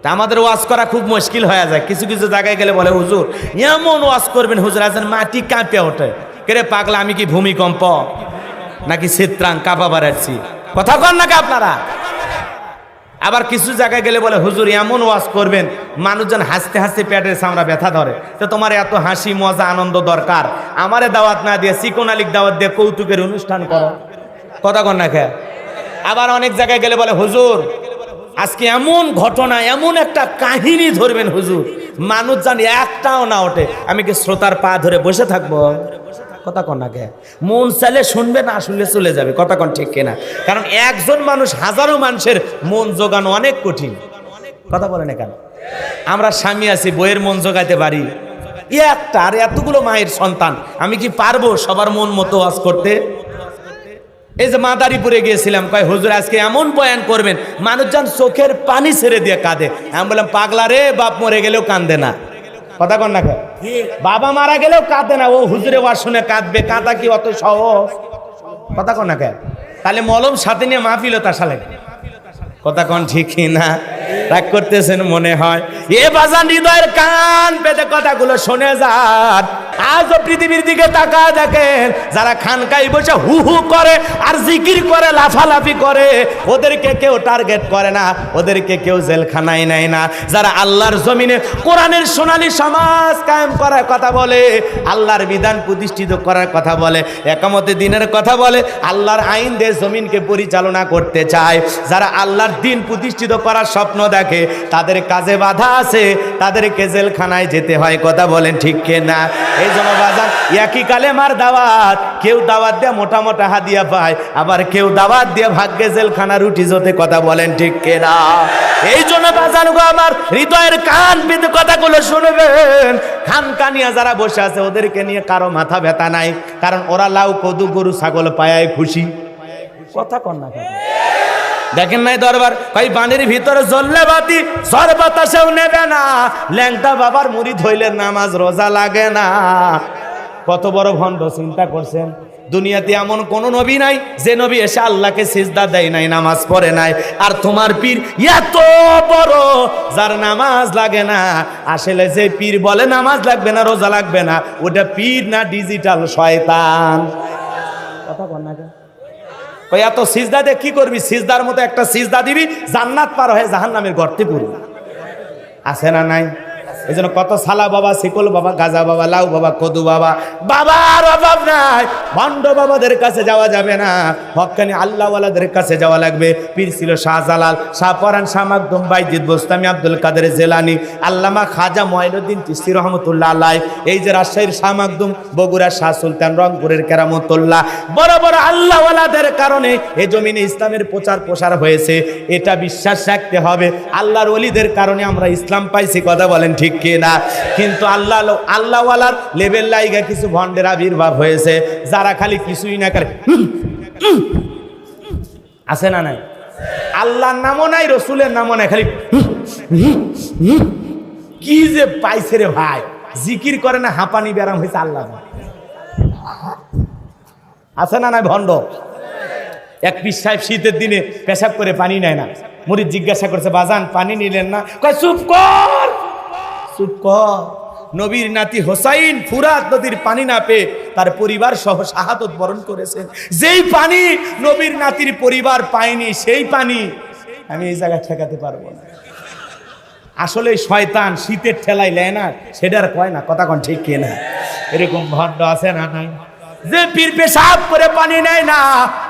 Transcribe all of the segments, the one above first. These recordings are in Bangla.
তা আমাদের ওয়াজ করা খুব মুশকিল হয়ে যায়। কিছু কিছু জায়গায় গেলে বলে হুজুর এমন ওয়াজ করবেন হুজুর আছেন মাটি কাঁপে ওঠে। কেরে পাগলা আমি কি ভূমিকম্প নাকি চিত্রাং কাঁপা বাড়াচ্ছি? কথা কন নাকি আপনারা? আবার কিছু জায়গায় গেলে বলে হুজুর এমন ওয়াজ করবেন মানুষজন হাসতে হাসতে পেটের চামড়া ব্যথা ধরে। তো তোমার এত হাসি মজা আনন্দ দরকার, আমারে দাওয়াত না দিয়ে চিকন আলীক দাওয়াত দিয়ে কৌতুকের অনুষ্ঠান করো। কথা কন না খে? আবার অনেক জায়গায় গেলে বলে হুজুর আজকে এমন ঘটনা এমন একটা কাহিনী ধরবেন হুজুর মানুষ জানি একটাও না ওঠে। আমি কি শ্রোতার পা ধরে বসে থাকবো? কথা কন না কে? মন চাইলে শুনবে না আসলে চলে যাবে। কথা কন ঠিক কিনা? কারণ একজন মানুষ হাজারো মানুষের মন জোগানো অনেক কঠিন। কথা বলেন কেন? আমরা স্বামী আছি বইয়ের মন জোগাইতে পারি একটা, আর এতগুলো মায়ের সন্তান আমি কি পারবো সবার মন মতো ওয়াজ করতে? এই যে মাদারীপুরে গিয়েছিলাম, কয় হুজুর আজকে এমন বয়ান করবেন মানুষজন চোখের পানি ছেড়ে দিয়ে কাঁদে। আমি বললাম পাগলা রে, বাপ মরে গেলেও কান্দে না। কথা কন না খা? বাবা মারা গেলেও কাঁদে না, ও হুজুরে ওয়াজ শুনে কাঁদবে। কাঁদা কি অত সহজ? কথা কন না খা? তাহলে মলম সাথে নিয়ে মাহফিল তার সালে। কথা কন ঠিক না? রাগ করতেছেন মনে হয়। এ বাজান হৃদয়ের কান পেতে কথাগুলো শুনে যান। আজও পৃথিবীর দিকে তাকা দেখেন, যারা খানকায় বসে হু হু করে আর জিকির করে লাফালাফি করে ওদেরকে কেউ টার্গেট করে না, ওদেরকে কেউ জেলখানায় নেয় না। যারা আল্লাহর জমিনে কোরআনের সোনালী সমাজ কায়েম করার কথা বলে, আল্লাহর বিধান প্রতিষ্ঠিত করার কথা বলে, একামতে দিনের কথা বলে, আল্লাহর আইন দিয়ে জমিনকে পরিচালনা করতে চায়, যারা আল্লাহর দিন প্রতিষ্ঠিত করার স্বপ্ন দেখে তাদের কাজে বাধা আছে, তাদেরকে জেলখানায় যেতে হয়। কথা বলেন ঠিক কিনা? এই জন্য বাজান একই কালেমার দাওয়াত, কেউ দাওয়াত দিয়ে মোটা মোটা হাদিয়া পায়, আবার কেউ দাওয়াত দিয়ে ভাগ্যে জেলখানা রুটি জোতে। কথা বলেন ঠিক কিনা? এই জন্য বাজান গো আমার হৃদয়ের কান পেতে কথাগুলো শুনবেন। খান কানিয়া যারা বসে আছে ওদেরকে নিয়ে কারো মাথা ব্যথা নাই, কারণ ওরা লাউ কদু গরু ছাগল পায়ায় খুশি। কথা কন না? দেখেন নাই দরবার ভাই বাণীর ভিতরে জ্বললে বাতি ঝড় বাতাসেও নেবে না, ল্যাংটা বাবার মুড়ি ধইলে নামাজ রোজা লাগে না। কত বড় ভণ্ড চিন্তা করছেন? দুনিয়াতে এমন কোন নবী নাই যে নবী এসে আল্লাহকে সিজদা দেয় নাই, নামাজ পড়ে নাই। আর তোমার পীর এত বড় যার নামাজ লাগে না। আসলে যে পীর বলে নামাজ লাগবে না রোজা লাগবে না, ওটা পীর না ডিজিটাল শয়তান। কথা বল না? এত সিজদা দিয়ে কি করবি? সিজদার মতো একটা সিজদা দিবি, জান্নাত পার হয়ে জাহান্নামের গর্তে পড়বি। আছে না নাই? এই জন্য কত সালা বাবা, শিকল বাবা, গাজা বাবা, লাউ বাবা, কদু বাবা, বাবার অভাব নাই। ভণ্ড বাবাদের কাছে যাওয়া যাবে না, হক্কানি আল্লাহওয়ালাদের কাছে যাওয়া লাগবে। পীর ছিল শাহজালাল, শাহপরান, শাহ মাকদুম, বাইজিদ বোস্তামি, আব্দুল কাদের জেলানি, আল্লামা খাজা মঈনুদ্দিন চিশতি রহমতুল্লাহ আলাইহি। এই যে রাজশাহীর শাহ মাকদুম, বগুড়ার শাহ সুলতান, রংপুরের কেরামতুল্লাহ, বড় বড় আল্লাহওয়ালাদের কারণে এই জমিনে ইসলামের প্রচার প্রসার হয়েছে। এটা বিশ্বাস রাখতে হবে, আল্লাহর ওলিদের কারণে আমরা ইসলাম পাইছি। কথা বলেন ঠিক কিনা? কিন্তু আল্লাহওয়ালার লেভেল লাইগা কিছু ভণ্ডের আবির্ভাব হয়েছে, যারা খালি কিছুই না করে। আছে না নাই? আল্লাহর নামও নাই, রসুলের নামও নাই, খালি কি যে পাইছে রে ভাই। জিকির করে না, হাঁপানি ব্যারাম হয়েছে আল্লাহ। আছে না নাই ভণ্ড? এক পীর সাহেব শীতের দিনে পেশাব করে পানি নেয় না। মুরিদ জিজ্ঞাসা করছে বাজান পানি নিলেন না? কয় চুপ কর, চুপ কর। নবীর নাতি হোসাইন ফুরাত নদীর পানি না পেয়ে তার পরিবার সহ শাহাদত বরণ করেছেন। যেই পানি নবীর নাতির পরিবার পায়নি, সেই পানি আমি এই জায়গায় ঠেকাতে পারবো না। আসলে শয়তান শীতের ঠেলায় লেয় না, সেটার কয় না। কথা কোন ঠিক কিনা? এরকম ভণ্ড আছে না নাই? যে পীর পেশাব করে পানি নেয় না,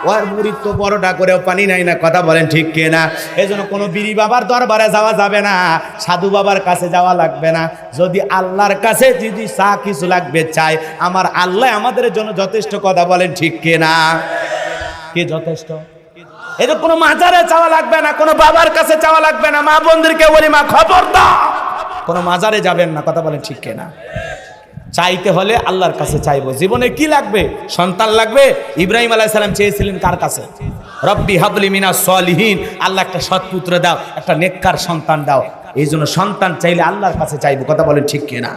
ওর মুরিদ তো বড়টা করেও পানি নেয় না। কথা বলেন ঠিক কিনা? এই জন্য কোনো বিড়ি বাবার দরবারে যাওয়া যাবে না, সাধু বাবার কাছে যাওয়া লাগবে না। যদি আল্লাহর কাছে যদি চা কিছু লাগবে চাই, আমার আল্লাহ আমাদের জন্য যথেষ্ট। কথা বলেন ঠিক কিনা? কে যথেষ্ট? এটা কোনো মাজারে চাওয়া লাগবে না, কোনো বাবার কাছে চাওয়া লাগবে না। মা বোনদেরকে বলি, মা খবরদার কোনো মাজারে যাবেন না। কথা বলেন ঠিক কিনা? চাইতে হলে আল্লাহর কাছে চাইবো। জীবনে কি লাগবে? সন্তান লাগবে। ইব্রাহিম আলাইহিস সালাম চেয়েছিলেন কার কাছে? রব্বি হাবলি মিনাস সলিহিন, আল্লাহ একটা সৎপুত্র দাও, একটা নেককার সন্তান দাও। এই জন্য সন্তান চাইলে আল্লাহর কাছে চাইবো, কথা বলেন ঠিক কিনা?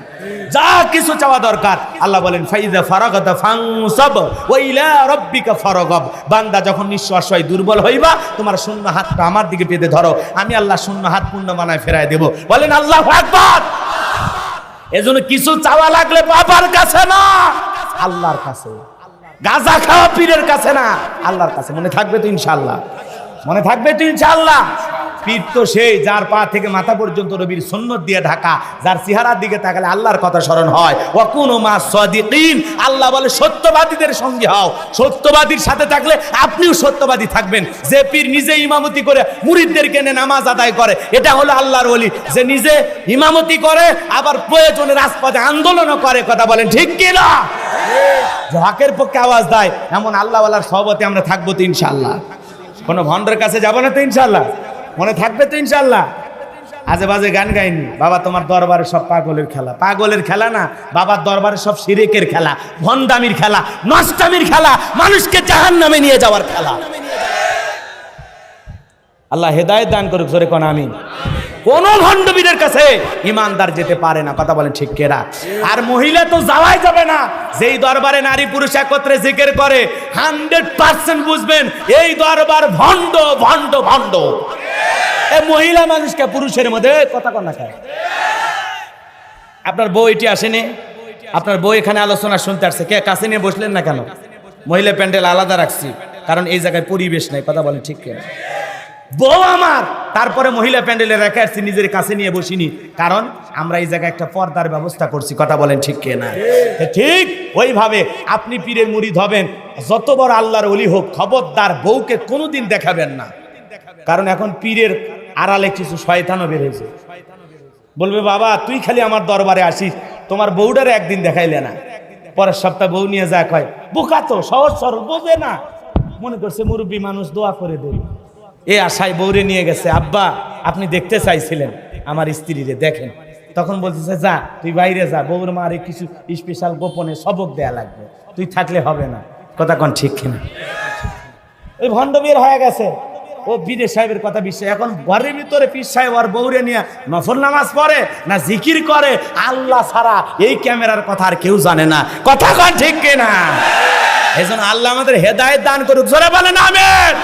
যা কিছু চাওয়া দরকার আল্লাহ বলেন ফাইযা ফারাগাতা ফানসাব ওয়া ইলা রাব্বিকা ফারাগাব। বান্দা যখন নিঃশ্বাস হয় দুর্বল হইবা, তোমার শূন্য হাতটা আমার দিকে পেতে ধরো, আমি আল্লাহ শূন্য হাত পূর্ণ বানায় ফেরায় দেব। বলেন আল্লাহু আকবার। এজন্য কিছু চাওয়া লাগলে বাবার কাছে না, আল্লাহর কাছে। গাঁজা খাওয়া পীরের কাছে না, আল্লাহর কাছে। মনে থাকবে তো ইনশাআল্লাহ? মনে থাকবে তো ইনশাআল্লাহ? পীর তো সেই যার পা থেকে মাথা পর্যন্ত নবীর সুন্নত দিয়ে ঢাকা, যার চেহারার দিকে তাকালে আল্লাহর কথা স্মরণ হয়। ওয়া কুনু মা সাদিকিন, আল্লাহ বলে সত্যবাদীদের সঙ্গে হও। সত্যবাদীর সাথে থাকলে আপনিও সত্যবাদী থাকবেন। যে পীর নিজে ইমামতি করে মুরিদদেরকে নিয়ে নামাজ আদায় করে, এটা হলো আল্লাহর ওলি। যে নিজে ইমামতি করে আবার প্রয়োজনে রাজপথে আন্দোলনও করে, কথা বলেন ঠিক কি না? যে হকের পক্ষে আওয়াজ দেয়, এমন আল্লাহওয়ালার সহবতে আমরা থাকবো তো ইনশাআল্লাহ? কোনো ভণ্ডের কাছে যাবো না তো ইনশাআল্লাহ? মনে থাকবে তো ইনশাআল্লাহ? আজে বাজে গান গাইনি বাবা, তোমার দরবারে সব পাগলের খেলা। পাগলের খেলা না, বাবার দরবারে সব শিরিকের খেলা, ভণ্ডামির খেলা, নষ্টামির খেলা, মানুষকে জাহান্নামে নিয়ে যাওয়ার খেলা। আল্লাহ হেদায়েত দান করুক, জোরে কোন আমিন। কোন ভণ্ডবীরের কাছে ইমানদার যেতে পারে না, কথা বলেন ঠিক কেরা? আর মহিলা তো যাওয়াই যাবে না। যেই দরবারে নারী পুরুষ একত্রে জিকির করে 100% বুঝবেন এই দরবার ভণ্ড ভণ্ড ভণ্ড। এই মহিলা মানুষকে পুরুষের মধ্যে কথা কন না খায়। আপনার বউ এটি আসেনি, আপনার বউ এখানে আলোচনা শুনতে আসছে, কে কাছে নিয়ে বসলেন না কেন? মহিলা প্যান্ডেল আলাদা রাখছি কারণ এই জায়গায় পরিবেশ নাই, কথা বলেন ঠিক কেনা? বউ আমার, তারপরে মহিলা প্যান্ডেলে রেখে আসছি, নিজের কাছে নিয়ে বসিনি, কারণ আমরা এই জায়গায় একটা পর্দার ব্যবস্থা করছি, কথা বলেন ঠিক কিনা? ঠিক ওইভাবে আপনি পীরের মুরিদ হবেন, যত বড় আল্লাহর ওলি হোক, খবরদার বউকে কোনোদিন দেখাবেন না। কারণ এখন পীরের আড়ালে কিছু শয়তানও বের হয়েছে, বলবে বাবা তুই খালি আমার দরবারে আসিস, তোমার বউটারে একদিন দেখাইলে না, পরের সপ্তাহ বউ নিয়ে যা কয়। বোকা তো, সহজ সরল, বোঝে না, মনে করছে মুরব্বী মানুষ দোয়া করে দেবে। এ আশায় বউরে নিয়ে গেছে, আব্বা আপনি দেখতে চাইছিলেন আমার স্ত্রীরে, দেখেন। তখন বলতেছে যা তুই বাইরে যা, বউর মারে কিছু স্পেশাল গোপনে সবক দেয়া লাগবে, তুই থাকলে হবে না, কথা কন ঠিক কিনা? ওই ভণ্ড বের হয়ে গেছে, ও পীর সাহেবের কথা বিশ্বাস। এখন ঘরের ভিতরে পীর সাহেব আর বউরে নিয়ে নফল নামাজ পড়ে না জিকির করে, আল্লাহ ছাড়া এই ক্যামেরার কথা আর কেউ জানে না, কথা কন ঠিক কিনা? এই জন্য আল্লাহ আমাদের হেদায়েত দান করুক, জোরে বলেন আমিন।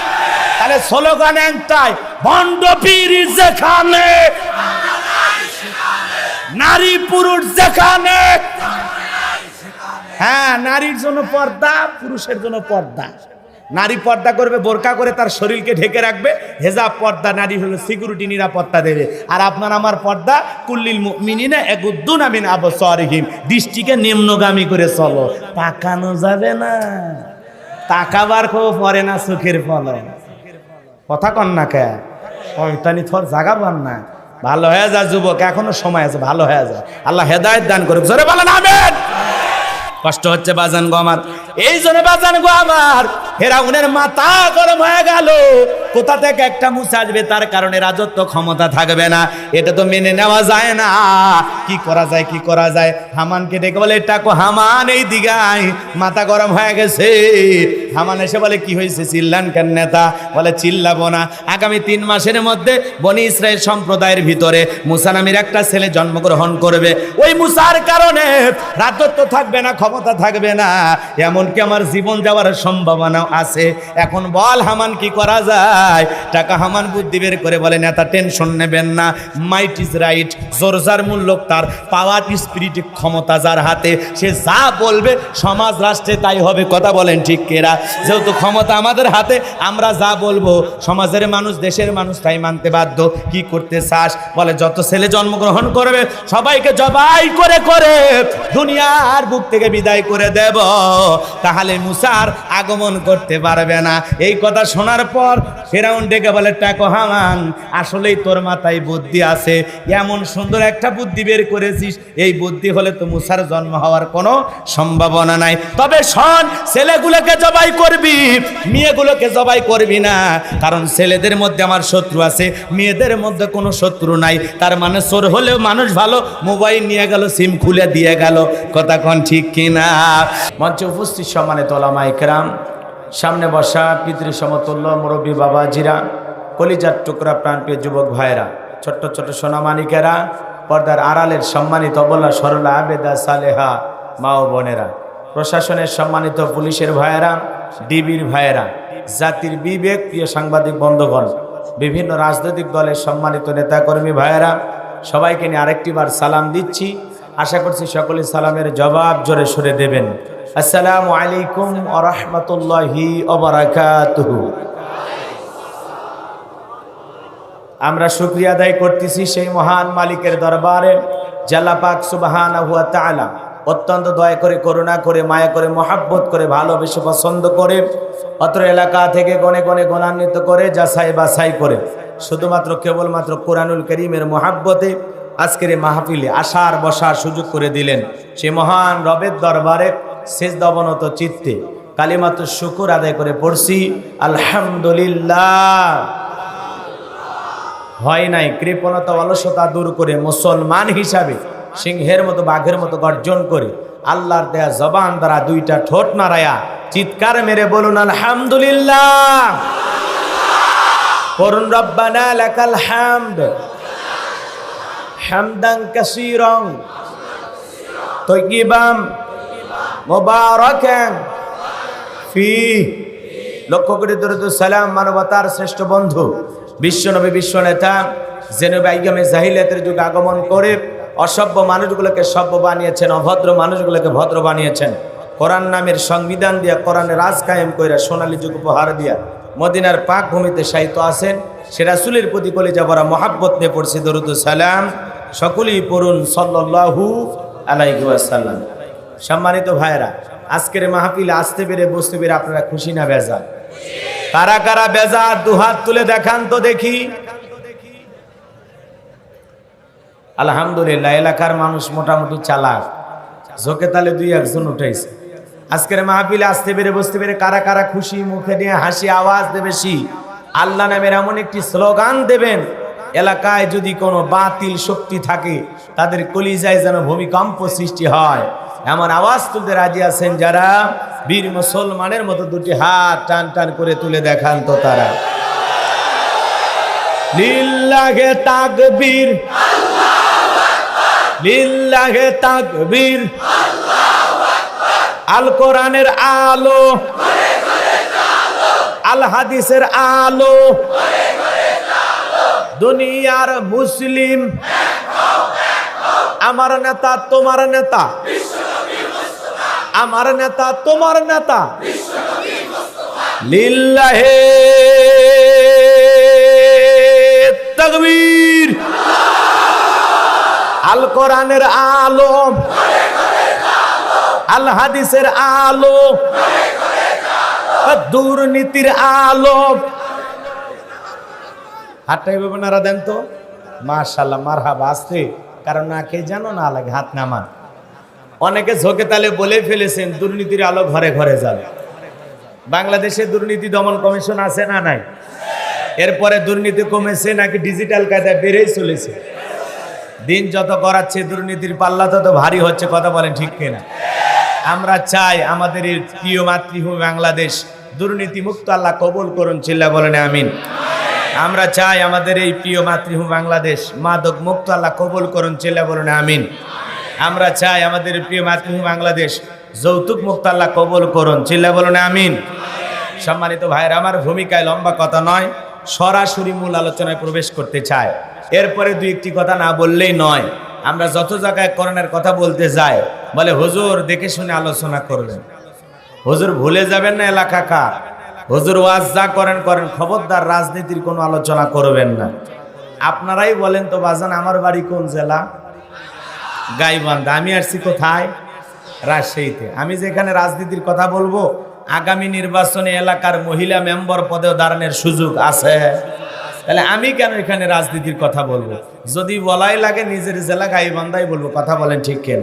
তাহলে স্লোগান একটাই, ভণ্ড পীর যেখানে, নারী পুরুষ যেখানে। হ্যাঁ, নারীর জন্য পর্দা, পুরুষের জন্য পর্দা। নারী পর্দা করবে, বোরকা করে তার শরীরকে ঢেকে রাখবে, হেজাব পর্দা, নারী হলো সিকিউরিটি, নিরাপত্তা দেবে। আর আপনার আমার পর্দা, কুল্লিল মুমিনিনা ইয়াগুদ্দুনা মিন আবসারিহিম, দৃষ্টিকে নিম্নগামী করে চলো, তাকানো যাবে না, তাকাবার কেউ পরে না চোখের ফলন, কথা কন না কে? শয়তানি থর জাগা পান না। ভালো হয়ে যা যুবক, এখনো সময় আছে, ভালো হয়ে যা, আল্লাহ হেদায়েত দান করুক, জোরে বলেন আমিন। কষ্ট হচ্ছে বাজান গো আমার, এই জন্য বাজান গো আমার ফেরাউনের মাথা গরম হয়ে গেল। কোথা থেকে একটা মুসা আসবে, তার কারণে রাজত্ব ক্ষমতা থাকবে না, এটা তো মেনে নেওয়া যায় না। কি করা যায়, কি করা যায়? হামানকে ডেকে বলে টাকো, হামান এই দিগায়, মাথা গরম হয়ে গেছে। হামান এসে বলে কি হয়েছে, চিল্লান কেন নেতা? বলে চিল্লাবো না, আগামী 3 মাসের মধ্যে বনি ইসরায়েল সম্প্রদায়ের ভিতরে মুসা নামের একটা ছেলে জন্মগ্রহণ করবে। ওই মুসার কারণে রাজত্ব থাকবে না, ক্ষমতা থাকবে না, এমনকি আমার জীবন যাওয়ার সম্ভাবনা আছে। এখন বল হামান কি করা যায়? টাকা হামান বুদ্ধি বের করে বলে নেতা টেনশন নেবেন না, মাইট ইজ রাইট, জোর যার মূল্য তার, পাওয়ার স্পিরিট ক্ষমতা যার হাতে, সে যা বলবে সমাজ রাষ্ট্রে তাই হবে, কথা বলেন ঠিক কেরা? যেহেতু ক্ষমতা আমাদের হাতে, আমরা যা বলবো সমাজের মানুষ, দেশের মানুষ তাই মানতে বাধ্য। কি করতে চাস? বলে যত ছেলে জন্মগ্রহণ করবে সবাইকে জবাই করে করে দুনিয়ার বুক থেকে বিদায় করে দেব, তাহলে মুসার আগমন করতে পারবে না। এই কথা শোনার পর ফেরাউন ডেকে বলে টাকো হামান, আসলেই তোর মাথায় বুদ্ধি আছে, এমন সুন্দর একটা বুদ্ধি বের করেছিস, এই বুদ্ধি হলে তো মুসার জন্ম হওয়ার কোনো সম্ভাবনা নাই। তবে শোন, ছেলেগুলোকে জবাই করবি, মেয়েগুলোকে জবাই করবি না, কারণ ছেলেদের মধ্যে আমার শত্রু আছে, মেয়েদের মধ্যে কোনো শত্রু নাই। তার মানে চোর হলেও মানুষ ভালো, মোবাইল নিয়ে গেল, সিম খুলে দিয়ে গেল, কথা কোন ঠিক কিনা? মঞ্চে উপস্থিত সম্মানিত ওলামায়ে কেরাম, সামনে বসা পিতৃ সমতুল্য মুরব্বী বাবাজিরা, কলিজার টুকরা প্রাণপ্রিয় যুবক ভাইরা, ছোট্ট ছোট্ট সোনামানিকেরা, পর্দার আড়ালের সম্মানিত অবলা সরলা আবেদা সালেহা মা ও বোনেরা, প্রশাসনের সম্মানিত পুলিশের ভাইয়েরা, ডিবির ভাইয়েরা, জাতির বিবেক প্রিয় সাংবাদিক বন্ধুগণ, বিভিন্ন রাজনৈতিক দলের সম্মানিত নেতাকর্মী ভাইয়েরা, সবাইকে নিয়ে আরেকটিবার সালাম দিচ্ছি। আশা করছি সকলে সালামের জবাব জোরে সরে দেবেন। আসসালামু আলাইকুম ওয়া রাহমাতুল্লাহি ওয়া বারাকাতুহু। আমরা শুকরিয়া আদায় করতেছি সেই মহান মালিকের দরবারে, আল্লাহ পাক সুবহানাহু ওয়া তাআলা অত্যন্ত দয়া করে, করুণা করে, মায়া করে, মহাব্বত করে, ভালোবেসে, পছন্দ করে, অত্র এলাকা থেকে গণে গণে গুণান্বিত করে, যাচাই বাছাই করে, শুধুমাত্র কেবলমাত্র কোরআনুল কারীমের মহাব্বতে আজকের এই মাহফিলে আসার বসার সুযোগ করে দিলেন। সে মহান রবের দরবারে সিজদা অবনত চিত্তে কালিমাত শুকর আদায় করে পড়ছি আলহামদুলিল্লাহ। হয় নাই কৃপণতা অলসতা দূর করে মুসলমান হিসাবে সিংহের মতো বাঘের মতো গর্জন করে আল্লাহর দেয়া জবান দ্বারা দুইটা ঠোঁট নাড়ায়া চিৎকার মেরে বলুন আলহামদুলিল্লাহ। পড়ুন রব্বানা লাকাল হামদ হামদান কাসীরান তাইয়িবান মুবারাকান ফি। লক্ষ কোটি দরুদ সালাম মানবতার শ্রেষ্ঠ বন্ধু বিশ্বনবী, বিশ্বনেতা, জেনবে আইয়ামে জাহিলিয়াতের যুগে আগমন করে অসভ্য মানুষগুলোকে সভ্য বানিয়েছেন, অভদ্র মানুষগুলোকে ভদ্র বানিয়েছেন। কোরআন নামের সংবিধান দিয়া, কোরআনের রাজ কায়েম কইরা, সোনালী যুগ উপহার দিয়া মদিনার পাক ভূমিতে শায়িত আছেন। সে রাসূলের প্রতি কলিজা ভরা মহাব্বত নিয়ে পড়ছি দরুদ সালাম। সকলেই পড়ুন সাল্লাল্লাহু আলাইহি ওয়াসাল্লাম। সম্মানিত ভাইরা, আজকের মাহফিলে আসতে পেরে, বসতে পেরে আপনারা খুশি না বেজার? কারা কারা বেজার দুহাত তুলে দেখান তো দেখি। আলহামদুলিল্লাহ, এলাকার মানুষ মোটামুটি চালাক, ঝোঁকে তালে দুই একজন উঠাইছে। আজকের মাহফিলে আসতে পেরে, বসতে পেরে কারা কারা খুশি, মুখে নিয়ে হাসি আওয়াজ দেবে বেশি। আল্লাহ নামের এমন একটি স্লোগান দেবেন, এলাকায় যদি কোনো বাতিল শক্তি থাকে তাদের কলিজায় যেন ভূমিকম্প সৃষ্টি হয়, এমন আওয়াজ তুলতে রাজি আছেন যারা? বীর মুসলমানের মতো দুটি হাত টান টান করে তুলে দেখান তো তারা। লিল্লাহে তাকবীর, লিল্লাহে তাকবীর। আল কোরআনের আলো, আল হাদিসের আলো, দুনিয়ার মুসলিম। আমার নেতা তোমার নেতা, আমার নেতা তোমার নেতা। লিল্লাহে তাকবীর। আল কোরআনের আলো, আল হাদিসের আলো, দুর্নীতির আলো। হাতটাই বেবনারা দেন তো, মাশাআল্লাহ, মারহাবা। আসতে কারণ না কে জানো না লাগে, হাত নামান। অনেকে ঝোঁকে তালে বলে ফেলেছেন দুর্নীতির আলো ঘরে ঘরে যাবে। বাংলাদেশে দুর্নীতি দমন কমিশন আছে না নাই? এরপরে দুর্নীতি কমেছে নাকি ডিজিটাল কায়দায় বেড়েই চলেছে? দিন যত গড়াচ্ছে দুর্নীতির পাল্লা তত ভারী হচ্ছে। কথা বলেন ঠিক কিনা? আমরা চাই আমাদের এই প্রিয় মাতৃভূমি বাংলাদেশ দুর্নীতি মুক্ত আল্লাহ কবুল করুন, চিল্লা বলেন আমিন। আমরা চাই আমাদের এই প্রিয় মাতৃভূমি বাংলাদেশ মাদক মুক্ত আল্লাহ কবুল করুন, চিল্লা বলেন আমিন। আমরা চাই আমাদের প্রিয় মাতৃভূমি বাংলাদেশ যৌতুক মুক্ত আল্লাহ কবুল করুন, চিল্লা বলেন আমিন। সম্মানিত ভাইরা, আমার ভূমিকায় লম্বা কথা নয়, সরাসরি মূল আলোচনায় প্রবেশ করতে চাই। এরপরে দুই একটি কথা না বললেই নয়। আমরা যত জায়গায় কোরআনের কথা বলতে যাই বলে হুজুর দেখে শুনে আলোচনা করবেন। হুজুর ভুলে যাবেন না এলাকা কার। হুজুর ওয়াজ যা করেন করেন, খবরদার রাজনীতির কোনো আলোচনা করবেন না। আপনারাই বলেন তো বাজান, আমার বাড়ি কোন জেলা? গাইবান্ধা। আমি আসছি কোথায়? রাজশাহীতে। আমি যেখানে রাজনীতির কথা বলবো, আগামী নির্বাচনে এলাকার মহিলা মেম্বার পদেও দাঁড়ানোর সুযোগ আছে। তাহলে আমি কেন এখানে রাজনীতির কথা বলবো? যদি বলাই লাগে নিজের জেলা গাইবান্ধাই বলবো। কথা বলেন ঠিক কেন?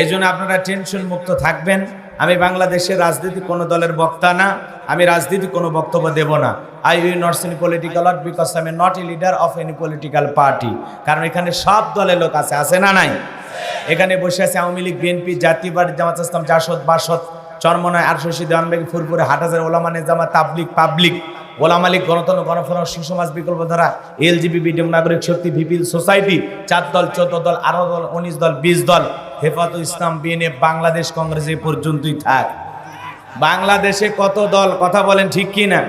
এই জন্য আপনারা টেনশন মুক্ত থাকবেন। আমি বাংলাদেশের রাজনীতি কোনো দলের বক্তা না, আমি রাজনীতি কোনো বক্তব্য দেব না। I will not see political out because I am not a leader of any political party. কারণ এখানে সব দলের লোক আছে, আছে না নাই? এখানে বসে আছে আওয়ামী লীগ, বিএনপি, জাতীয় পার্টি, জামাত ইসলাম, জাসদ, বাসদ, চরমনায়, আরশি, দেওয়ানবাগি, ফুরপুরে, হাটহাজারী, ওলামা নেজামা, তাবলিগ, পাবলিক, ওলামা লীগ, গণতন্ত্র গণফোরাম, সুসমাজ বিকল্পধারা, এলজিবি, বিডিএম, নাগরিক শক্তি, ভিপিএল সোসাইটি, 4 দল, 14 দল, 18 দল, 19 দল, 20 দল, হেফাজত ইসলাম, বিএনএফ, বাংলাদেশ কংগ্রেস এই পর্যন্তই থাক। বাংলাদেশে কত দল কথা বলেন ঠিক কি না?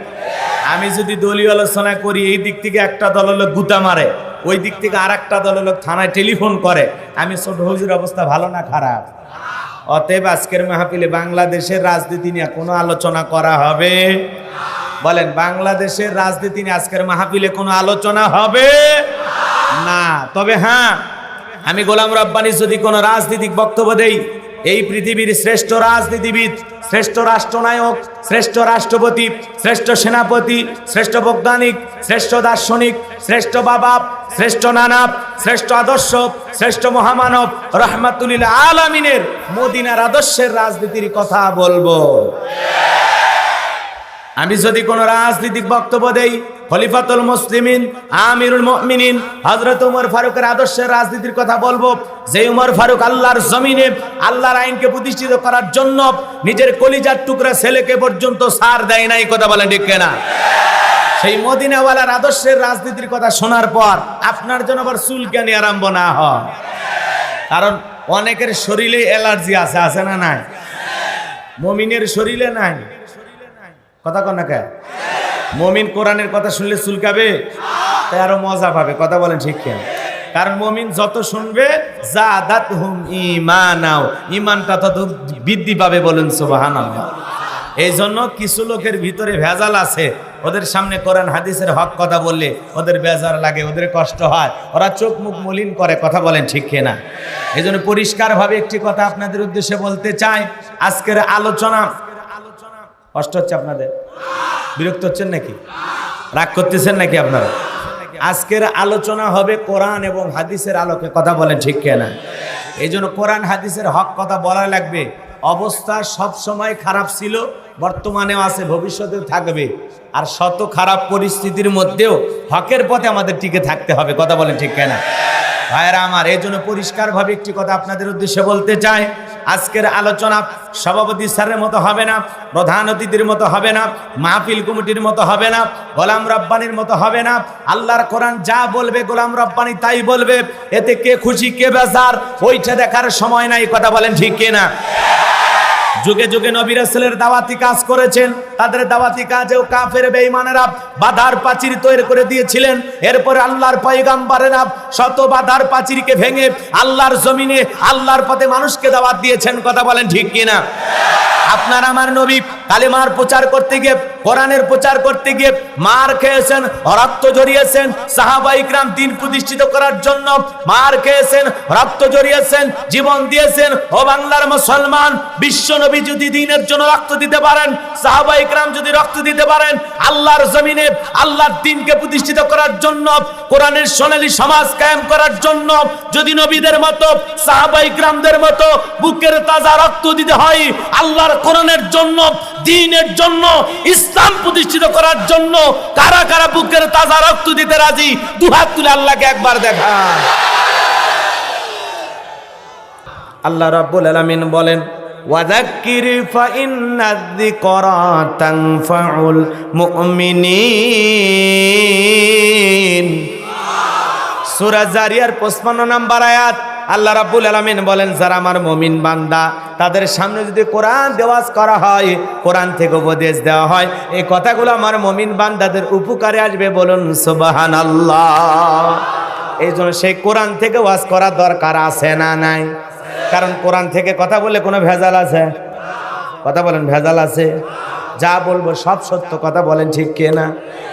আমি যদি দলীয় আলোচনা করি, এই দিক থেকে একটা দল লোক গুতা মারে, ওই দিক থেকে আর একটা দল লোক থানায় টেলিফোন করে, আমি ছোট হুজুর অবস্থা ভালো না খারাপ? অতএব আজকের মাহফিলে বাংলাদেশের রাজনীতি নিয়ে কোনো আলোচনা করা হবে? বলেন, বাংলাদেশের রাজনীতি নিয়ে আজকের মাহফিলে কোনো আলোচনা হবে না। তবে হ্যাঁ, আমি গোলাম রব্বানী যদি কোনো রাজনৈতিক বক্তব্য দেই, এই পৃথিবীর শ্রেষ্ঠ রাজনীতিবিদ, শ্রেষ্ঠ রাষ্ট্রনায়ক, শ্রেষ্ঠ রাষ্ট্রপতি, শ্রেষ্ঠ সেনাপতি, শ্রেষ্ঠ বৈজ্ঞানিক, শ্রেষ্ঠ দার্শনিক, শ্রেষ্ঠ বাবা, শ্রেষ্ঠ নানাব, শ্রেষ্ঠ আদর্শ, শ্রেষ্ঠ মহামানব রহমাতুল আলামিনের মদিনার আদর্শের রাজনীতির কথা বলবো। আমি যদি কোনো রাজনৈতিক বক্তব্য দেই, খলিফাতুল মুসলিমিন, আমিরুল মুমিনিন হযরত ওমর ফারুকের আদর্শের রাজনীতির কথা বলবো। যে ওমর ফারুক আল্লাহর জমিনে আল্লাহর আইনকে প্রতিষ্ঠিত করার জন্য নিজের কলিজার টুকরা ছেলেকে পর্যন্ত ছাড় দেয় নাই, কথা বলেন ঠিক কিনা? সেই মদিনাওয়ালার আদর্শের রাজনীতির কথা শোনার পর আপনার জন্য আবার চুলকানি আরম্ভ না হয়। কারণ অনেকের শরীরে অ্যালার্জি আছে, আছে না নাই? মুমিনের শরীরে নাই, কথা কন না কে? মুমিন কোরআনের কথা শুনলে চুলকাবে, তাই আরো মজা পাবে, কথা বলেন ঠিক কিনা? কারণ মুমিন যত শুনবে জাদাতহুম ঈমানাও, ঈমানটা তত বৃদ্ধি পাবে, বলেন সুবহানাল্লাহ। এই জন্য কিছু লোকের ভিতরে ভেজাল আছে, ওদের সামনে কোরআন হাদিসের হক কথা বললে ওদের বেজার লাগে, ওদের কষ্ট হয়, ওরা চোখ মুখ মলিন করে, কথা বলেন ঠিক কিনা? এই জন্য পরিষ্কারভাবে একটি কথা আপনাদের উদ্দেশ্যে বলতে চাই। আজকের আলোচনা, কষ্ট হচ্ছে আপনাদের? বিরক্ত হচ্ছেন নাকি? রাগ করতেছেন নাকি আপনারা? আজকের আলোচনা হবে কোরআন এবং হাদিসের আলোকে, কথা বলেন ঠিক কিনা? এই জন্য কোরআন হাদিসের হক কথা বলা লাগবে। অবস্থা সব সময় খারাপ ছিল, বর্তমানেও আছে, ভবিষ্যতেও থাকবে। আর শত খারাপ পরিস্থিতির মধ্যেও হকের পথে আমাদের টিকে থাকতে হবে, কথা বলেন ঠিক কিনা? ভাইরা আমার, এই জন্য পরিষ্কারভাবে একটি কথা আপনাদের উদ্দেশ্যে বলতে চাই। আজকের আলোচনা সভাপতি স্যারের মতো হবে না, প্রধান অতিথির মতো হবে না, মাহফিল কমিটির মতো হবে না, গোলাম রব্বানির মতো হবে না। আল্লাহর কোরআন যা বলবে গোলাম রব্বানি তাই বলবে। এতে কে খুশি কে বেজার ওইটা দেখার সময় নাই, কথা বলেন ঠিক কিনা? যুগে যুগে নবী রাসূলের দাওয়াতি কাজ করেছেন, তাদের দাওয়াতি কাজেও কাফের বেঈমানেরা বাধার প্রাচীর তৈরি করে দিয়েছিলেন। এরপরে আল্লাহর পয়গম্বরেরা শত বাধার প্রাচীরকে ভেঙে আল্লাহর জমিনে আল্লাহর পথে মানুষকে দাওয়াত দিয়েছেন, কথা বলেন ঠিক কিনা? আপনার আমার নবী কালেমার প্রচার করতে গিয়ে, কোরআনের প্রচার করতে গিয়ে মার খেয়েছেন, রক্ত ঝরিয়েছেন। সাহাবায়ে ইকরাম দিন প্রতিষ্ঠিত করার জন্য মার খেয়েছেন, রক্ত ঝরিয়েছেন, জীবন দিয়েছেন। ও বাংলার মুসলমান, বিশ্ব নবী যদি দ্বীনের জন্য রক্ত দিতে পারেন, সাহাবায়ে ইকরাম যদি রক্ত দিতে পারেন, আল্লাহর জমিনে আল্লাহর দ্বীনকে প্রতিষ্ঠিত করার জন্য, কোরআনের সোনালী সমাজ কায়েম করার জন্য যদি নবীদের মতো সাহাবায়ে ইকরামদের মতো বুকের তাজা রক্ত দিতে হয়, আল্লাহর কোরআনের জন্য, দ্বীনের জন্য, ইসলাম প্রতিষ্ঠিত করার জন্য কারা কারা বুকের তাজা রক্ত দিতে রাজি? দুহাত তুলে আল্লাহকে একবার দেখান। আল্লাহ রাব্বুল আলামিন বলেন, ওয়াযাক্কির ফাইন্নায যিকরা তানফাউল মুমিনিন। সূরা জারিয়ার 55 নম্বর আয়াত। আল্লাহ রাব্বুল আলামিন বলেন, যারা আমার মুমিন বান্দা তাদের সামনে যদি কোরআন দেওয়াজ করা হয়, কোরআন থেকে উপদেশ দেওয়া হয়, এই কথাগুলো আমার মুমিন বান্দাদের উপকারে আসবে, বলুন সুবহানাল্লাহ। এই জন্য সেই কোরআন থেকে ওয়াজ করা দরকার আছে না নাই? কারণ কোরআন থেকে কথা বলে কোনো ভেজাল আছে? কথা বলেন, ভেজাল আছে? যা বলবো সব সত্য, কথা বলেন ঠিক কিনা?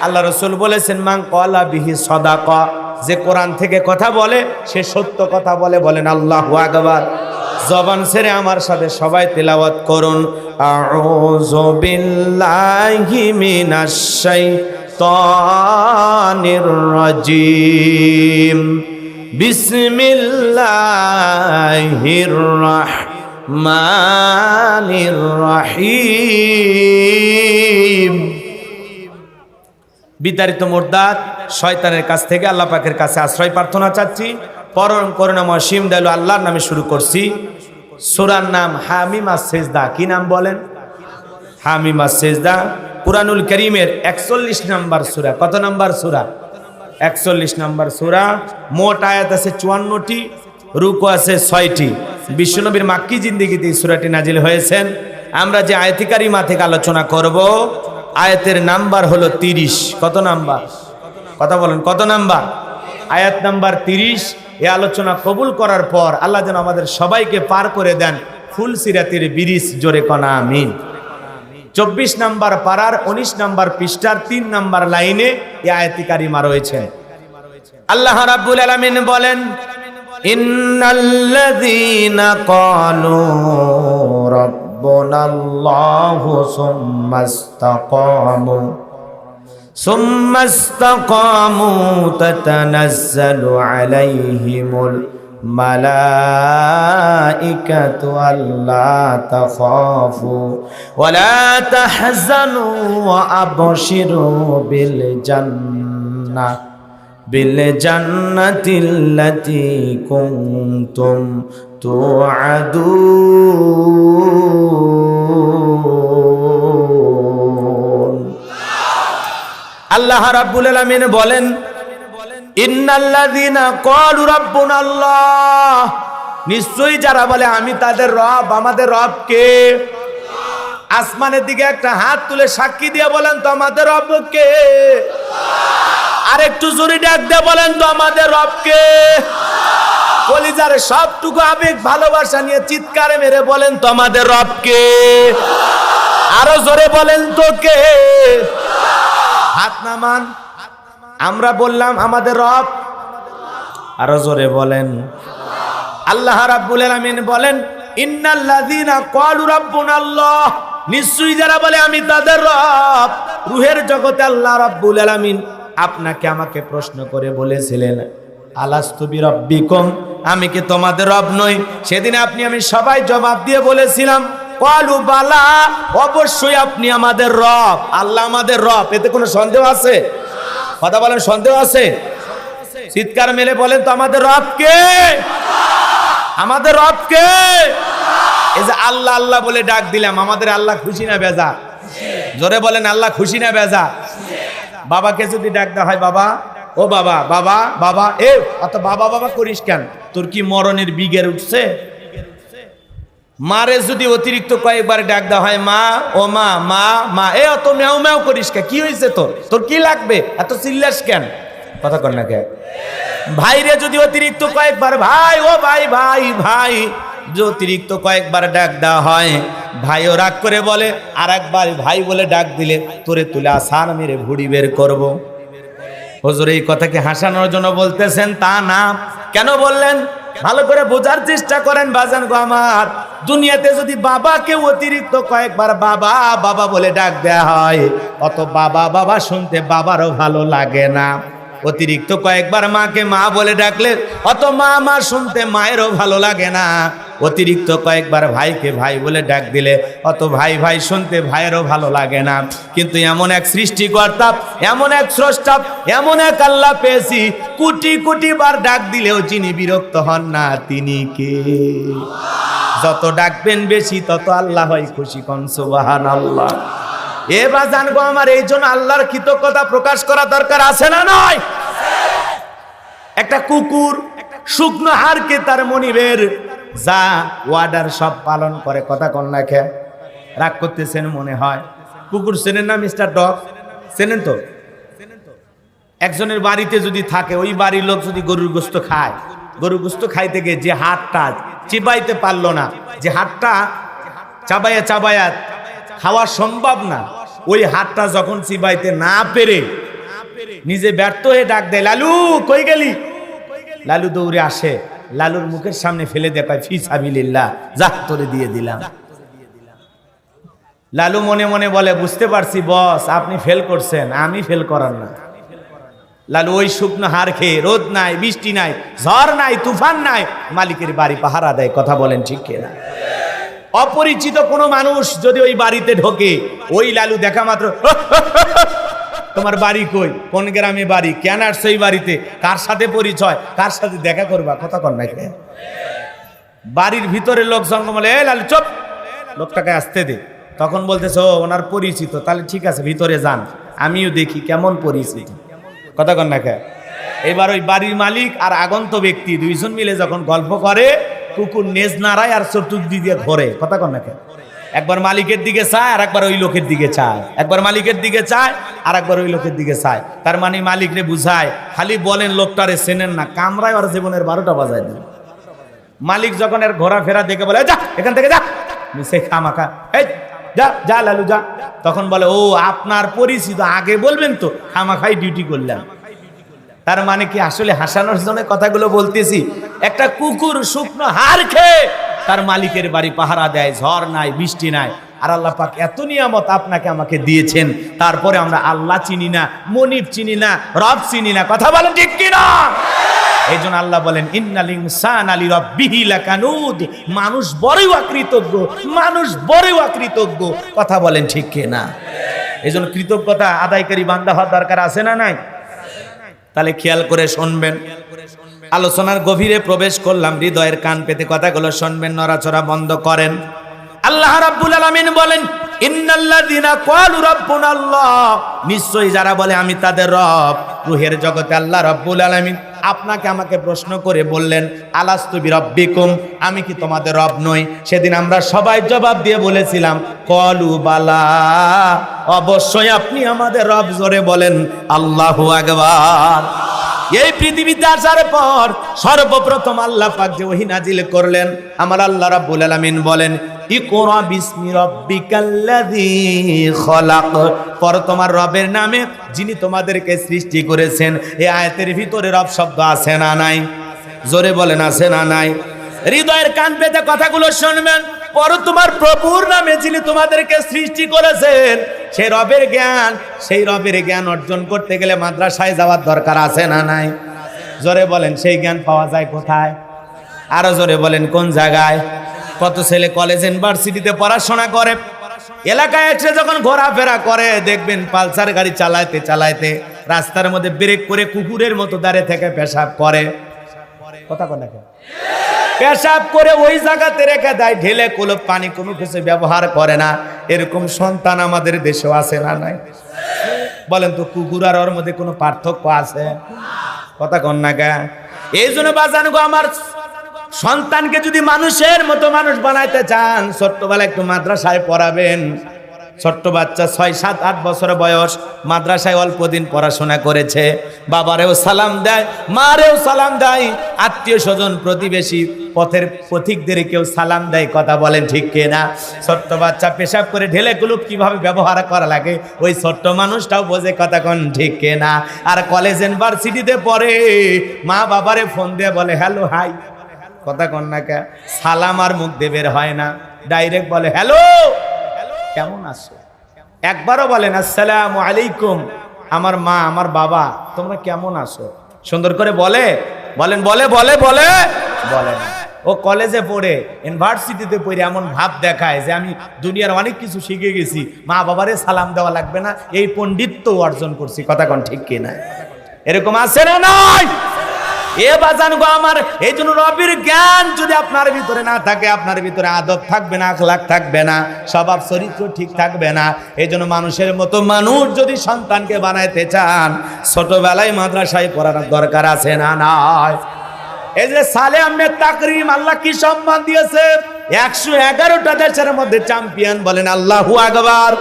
আল্লাহ রাসূল বলেছেন, মান ক্বালা বিহি সাদাকা, যে কোরআন থেকে কথা বলে সে সত্য কথা বলে, বলেন আল্লাহু আকবার। জবান ছেড়ে আমার সাথে সবাই তেলাওয়াত করুন, আউযু বিল্লাহি মিনাশ শাইতানির রাজিম, বিসমিল্লাহির রাহমানির রহিম। বিতাড়িত মুরদাদ শয়তানের কাছ থেকে আল্লাহ পাকের কাছে আশ্রয় প্রার্থনা চাচ্ছি। পরম করুণাময় অসীম দয়ালু আল্লাহর নামে শুরু করছি। সূরার নাম হামিম আস সিজদা। কি নাম বলেন? হামিম আস সিজদা। কুরআনুল কারীমের 41 নম্বর সূরা। কত নম্বর সূরা? 41 নম্বর সূরা। মোট আয়াত আছে 54টি, রুকু আছে 6টি। বিশ্বনবীর মাক্কি জিন্দেগিতে এই সূরাটি নাজিল হয়েছেন। আমরা যে আয়াতে কারিমা থেকে আলোচনা করব, আয়াতের নাম্বার হলো 30। কত নাম্বার? কথা বলেন, কত নাম্বার? আয়াত নাম্বার 30। এই আলোচনা কবুল করার পর আল্লাহ যেন আমাদের সবাইকে পার করে দেন ফুল সিরাতের ব্রিজ। জোরে কনা আমিন। 24 নাম্বার পারার 19 নাম্বার পৃষ্ঠার 3 নাম্বার লাইনে এই আয়াতে কারিমা রয়েছে। আল্লাহ রাব্বুল আলামিন বলেন, ইন্নাল্লাযীনা ক্বালু রাব্বুনাল্লাহু সুম্মা ইসতাকামু তাতানাজ্জালু আলাইহিমুল মালাইকাতু আল্লা তাখাফু ওয়া লা তাহজানু ওয়া আবশিরু বিল জান্নাতিল্লাতী কুনতুম তুআদুন। আল্লাহ রাব্বুল আলামিন বলেন, ইন্নাল্লাযীনা ক্বালু রাব্বুনাল্লাহ, নিশ্চয়ই যারা বলে আমি তাদের রব, আমাদের রব কে? আসমানের দিকে একটা হাত তুলে সাক্ষী দিয়ে বলেন তো আমাদের রব কে? আর একটু জোরে ডাক দিয়ে বলেন তো আমাদের রব কে? কলিজার সবটুকু আবেগ ভালোবাসা নিয়ে চিৎকারে মেরে বলেন তো আমাদের রব কে? আরো জোরে বলেন তো কে? হাত নামান। আমরা বললাম আমাদের রব, আরো জোরে বলেন। আল্লাহ রাব্বুল আলামিন বলেন, ইন্নাল্লাযীনা ক্বালু রাব্বুনাল্লাহ, নিশ্চয়ই যারা বলে আমি তাদের রব। রূহের জগতে আল্লাহ রাব্বুল আলামিন আপনাকে আমাকে প্রশ্ন করে বলেছিলেন, আলাস্তু বিরাব্বিকুম, আমি কি তোমাদের রব নই? সেদিন আপনি আমি সবাই জবাব দিয়ে বলেছিলাম, ক্বালু বালা, অবশ্যই আপনি আমাদের রব। আল্লাহ আমাদের রব, এতে কোনো সন্দেহ আছে? কথা বলেন, সন্দেহ আছে? চিৎকার মেলে বলেন তো আমাদের রব কে? আমাদের রব কে? এই যে আল্লাহ আল্লাহ বলে ডাক দিলাম, আমাদের আল্লাহ খুশি না বেজা? জোরে বলেন, আল্লাহ খুশি না বেজা? বাবাকে যদি ডাক দেওয়া হয়, বাবা, ও বাবা, বাবা বাবা, এ অত বাবা বাবা করিস কেন? তোর কি মরণের বিগের উঠছে? মারে যদি অতিরিক্ত কয়েকবার ডাক দেওয়া হয়, মা, ও মা, মা মা, এ অত ম্যাও ম্যাও করিস কেন? কি হয়েছে তোর? তোর কি লাগবে? এত চিল্লাস কেন? কথা কর না কেন? ভাইরে যদি অতিরিক্ত কয়েকবার ভাই, ও ভাই, ভাই ভাই, যে অতিরিক্ত কয়েকবার ডাক দেওয়া হয়, ভাইও রাগ করে বলে, আর একবার ভাই বলে ডাক দিলে তোরে তুলে আসার মেরে ভুড়ি বের করবো। হুজুর এই কথাকে হাসানোর জন্য বলতেছেন তা না। কেন বললেন ভালো করে বোঝার চেষ্টা করেন বাজান গো আমার। দুনিয়াতে যদি বাবাকে অতিরিক্ত কয়েকবার বাবা বাবা বলে ডাক দেয়া হয়, অত বাবা বাবা শুনতে বাবারও ভালো লাগে না। অতিরিক্ত কয়েকবার মাকে মা বলে ডাকলে অত মা মা শুনতে মায়েরও ভালো লাগে না। অতিরিক্ত কয়েকবার ভাইকে ভাই বলে ডাক দিলে অত ভাই ভাই শুনতে ভাইয়েরও ভালো লাগে না। কিন্তু এমন এক সৃষ্টিকর্তা, এমন এক স্রষ্টা, এমন এক আল্লাহ পেয়েছি, কোটি কোটি বার ডাক দিলেও যিনি বিরক্ত হন না তিনি কে? যত ডাকবেন বেশি তত আল্লাহ হয় খুশি। কোন সুবহানাল্লাহ। এবার জানবো আমার, এই জন্য আল্লাহর কৃতজ্ঞতা প্রকাশ করা দরকার আছে না নয়? একটা কুকুর শুকনো হাড়কে তার মনিবের যা ওয়ার্ডার সব পালন করে, কথা কন না খে? রাগ করতেছেন মনে হয়। কুকুর চেনেন না মিস্টার ডগ? চেনেন তো? একজনের বাড়িতে যদি থাকে, ওই বাড়ির লোক যদি গরুর গোস্ত খায়, গরুর গোস্ত খাইতে গিয়ে যে হাড়টা চিবাইতে পারলো না, যে হাড়টা চাবায়া চাবায়া খাওয়া সম্ভব না, ওই হাতটা যখন চিবাইতে না পেরে নিজে ব্যর্থ হয়ে ডাক দেয়, লালু কই গেলি? লালু দৌড়ে আসে, লালুর মুখের সামনে ফেলে দেখায়, ফি সাবিলিল্লাহ, যা তোরে দিয়ে দিলাম। লালু মনে মনে বলে, বুঝতে পারছি বস, আপনি ফেল করছেন, আমি ফেল করার না। লালু ওই শুকনো হাড় খেয়ে, রোদ নাই, বৃষ্টি নাই, ঝড় নাই, তুফান নাই, মালিকের বাড়ি পাহারা দেয়। কথা বলেন ঠিক কিনা? অপরিচিত কোনো মানুষ যদি ওই বাড়িতে ঢোকে, ওই লালু দেখা মাত্র, তোমার বাড়ি কই? কোন গ্রামে বাড়ি? কেন আসছো এই বাড়িতে? কার সাথে পরিচয়? কার সাথে দেখা করবা? কথা কর না কে? বাড়ির ভিতরে লোক সঙ্গ বলে, এ লালু চুপ, লোকটাকে আসতে দে। তখন বলতেছে ও ওনার পরিচিত, তাহলে ঠিক আছে ভিতরে যান, আমিও দেখি কেমন পরিচিত। কথা কন না কে? এবার ওই বাড়ির মালিক আর আগন্ত ব্যক্তি দুইজন মিলে যখন গল্প করে, কুকুর নেজ নাড়ায় আর চতুর্দিক দিয়ে ঘোরে। কথা কন না কে? একবার মালিকের দিকে চায় আর একবার ওই লোকের দিকে চায়, একবার মালিকের দিকে চায় আর একবার ওই লোকের দিকে চায়। তার মানে মালিকরে বুঝায়, খালি বলেন লোকটারে চেনেন না, কামরায় আর জীবনের 12টা বাজায় দিন। মালিক যখন এর ঘোরাফেরা দেখে বলে যা এখান থেকে যা, সে খামাখা এই যা যা লালু যা, তখন বলে ও আপনার পরিচিত, আগে বলবেন তো, খামাখাই ডিউটি করলাম। তার মানে কি আসলে হাসানোর জন্য কথাগুলো বলতেছি। একটা কুকুর শুকনো হাড় খেয়ে তার মালিকের বাড়ি পাহারা দেয়, ঝড় নাই বৃষ্টি নাই। আর আল্লাহ পাক এত নিয়ামত আপনাকে আমাকে দিয়েছেন, তারপরে আমরা আল্লাহ চিনি না, মনিব চিনি না, রব চিনি না। কথা বলেন ঠিক কিনা? এই জন্য আল্লাহ বলেন ইন্নাল ইনসানা লিরাব্বিহি লাকানুদ, মানুষ বড়ই অকৃতজ্ঞ, মানুষ বড়ই অকৃতজ্ঞ। কথা বলেন ঠিক কিনা? এই জন্য কৃতজ্ঞতা আদায়কারী বান্দা হওয়ার দরকার আছে না নাই? তাহলে খেয়াল করে শুনবেন, আলোচনার গভীরে প্রবেশ করলাম, হৃদয়ের কান পেতে কথাগুলো শুনবেন, নড়াচড়া বন্ধ করেন। আল্লাহ রাব্বুল আলামিন বলেন ইন্নাল্লাযীনা ক্বালু রাব্বুনাল্লাহ, নিশ্চয়ই যারা বলে আমি তাদের রব। রূহের জগতে আল্লাহ রাব্বুল আলামিন আপনাকে আমাকে প্রশ্ন করে বললেন আলাস্তু বিরাব্বিকুম, আমি কি তোমাদের রব নই? সেদিন আমরা সবাই জবাব দিয়ে বলেছিলাম ক্বালু বালা, অবশ্যই আপনি আমাদের রব। জোরে বলেন আল্লাহু আকবার। এই পৃথিবীতে আসার পর সর্বপ্রথম আল্লাহ পাক যে ওহী নাজিল করলেন, আমার আল্লাহ রাব্বুল আলামিন বলেন ইকরা বিসমি রাব্বিকাল্লাযী খলাক, পর তোমার রবের নামে যিনি তোমাদেরকে সৃষ্টি করেছেন। এই আয়াতের ভিতরে রব শব্দ আছে না নাই? জোরে বলেন আছে না নাই? হৃদয়ের কান পেতে কথাগুলো শুনবেন। পর তোমার প্রভুর নামে যিনি তোমাদেরকে সৃষ্টি করেছেন, সেই রবের জ্ঞান, সেই রবের জ্ঞান অর্জন করতে গেলে মাদ্রাসায় যাওয়ার দরকার আছে না নাই? জোরে বলেন সেই জ্ঞান পাওয়া যায় কোথায়? আরো জোরে বলেন কোন জায়গায়? কত ছেলে কলেজ ইউনিভার্সিটিতে পড়াশোনা করে, এলাকায় এসে যখন ঘোরাফেরা করে দেখবেন পালসার গাড়ি চালাইতে চালাইতে রাস্তার মধ্যে ব্রেক করে কুকুরের মতো দাঁড়িয়ে থেকে পেশাব করে। কথা কন না কেন? পেশাব করে ওই জায়গাতে রেখে দেয়, ঢেলে কলপ পানি, কোনো কিছু ব্যবহার করে না। এরকম সন্তান আমাদের দেশেও আছে না নাই? বলেন তো কুকুর আর ওর মধ্যে কোনো পার্থক্য আছে? কথা কন না কেন? এই জন্য বাজান গো, আমার সন্তানকে যদি মানুষের মতো মানুষ বানাইতে চান, ছোট্টবেলা একটু মাদ্রাসায় পড়াবেন। ছোট্ট বাচ্চা 6, 7, 8 বছর বয়স, মাদ্রাসায় অল্প দিন পড়াশোনা করেছে, বাবারেও সালাম দেয়, মারেও সালাম দেয়, আত্মীয় স্বজন প্রতিবেশী পথের পথিকদের কেউ সালাম দেয়। কথা বলেন ঠিক কিনা? ছোট্ট বাচ্চা পেশাব করে ঢেলে গুলো কিভাবে ব্যবহার করা লাগে ওই ছোট্ট মানুষটাও বোঝে। কথা কোন ঠিক কিনা? আর কলেজ ইউনিভার্সিটিতে পড়ে, মা বাবারে ফোন দিয়ে বলে হ্যালো হাই। কথা কন না কে? সালাম আর মুখ দিয়ে বের হয় না, ডাইরেক্ট বলে হ্যালো, কেমন আছো? একবারও বলেন আসসালামু আলাইকুম, আমার মা আমার বাবা তোমরা কেমন আছো? সুন্দর করে বলে? বলেন বলে বলে বলে বলে না। ও কলেজে পড়ে, ইউনিভার্সিটিতে পড়ে এমন ভাব দেখায় যে আমি দুনিয়ার অনেক কিছু শিখে গেছি, মা বাবারে সালাম দেওয়া লাগবে না, এই পণ্ডিত্য অর্জন করছি। কথা কোন ঠিক কিনা? এরকম আছে না নাই? এ বাজান গো আমার, এই জন্য রবের জ্ঞান যদি আপনার ভিতরে না থাকে, আপনার ভিতরে আদব থাকবে না, আখলাক থাকবে না, স্বভাব চরিত্র ঠিক থাকবে না। এই জন্য মানুষের মতো মানুষ যদি সন্তানকে বানাইতে চান, ছোটবেলায় মাদ্রাসায় পড়ানোর দরকার আছে না নাই? এই যে সালে আহমেদ তাকরিম, আল্লাহ কি সম্মান দিয়েছে, 111টা দেশের মধ্যে চ্যাম্পিয়ন। বলেন আল্লাহু আকবার।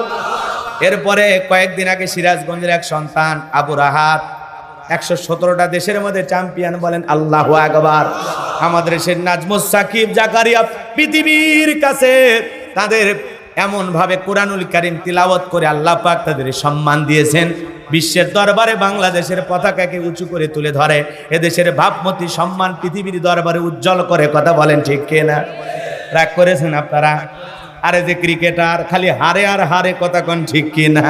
এরপরে কয়েকদিন আগে সিরাজগঞ্জের এক সন্তান আবু রাহাত, 117টা দেশের মধ্যে চ্যাম্পিয়ন। বলেন আল্লাহু আকবার। আমাদের দেশের নাজমুস সাকিব জাকারিয়া পৃথিবীর কাছে তাদের এমন ভাবে কোরআনুল কারীম তিলাওয়াত করে আল্লাহ পাক তাদের সম্মান দিয়েছেন, বিশ্বের দরবারে বাংলাদেশের পতাকাকে উঁচু করে তুলে ধরে, এদেশের ভাবমতি সম্মান পৃথিবীর দরবারে উজ্জ্বল করে। কথা বলেন ঠিক কিনা? রাগ করেছেন আপনারা? আরে যে ক্রিকেটার খালি হারে আর হারে। কথা কোন ঠিক কিনা?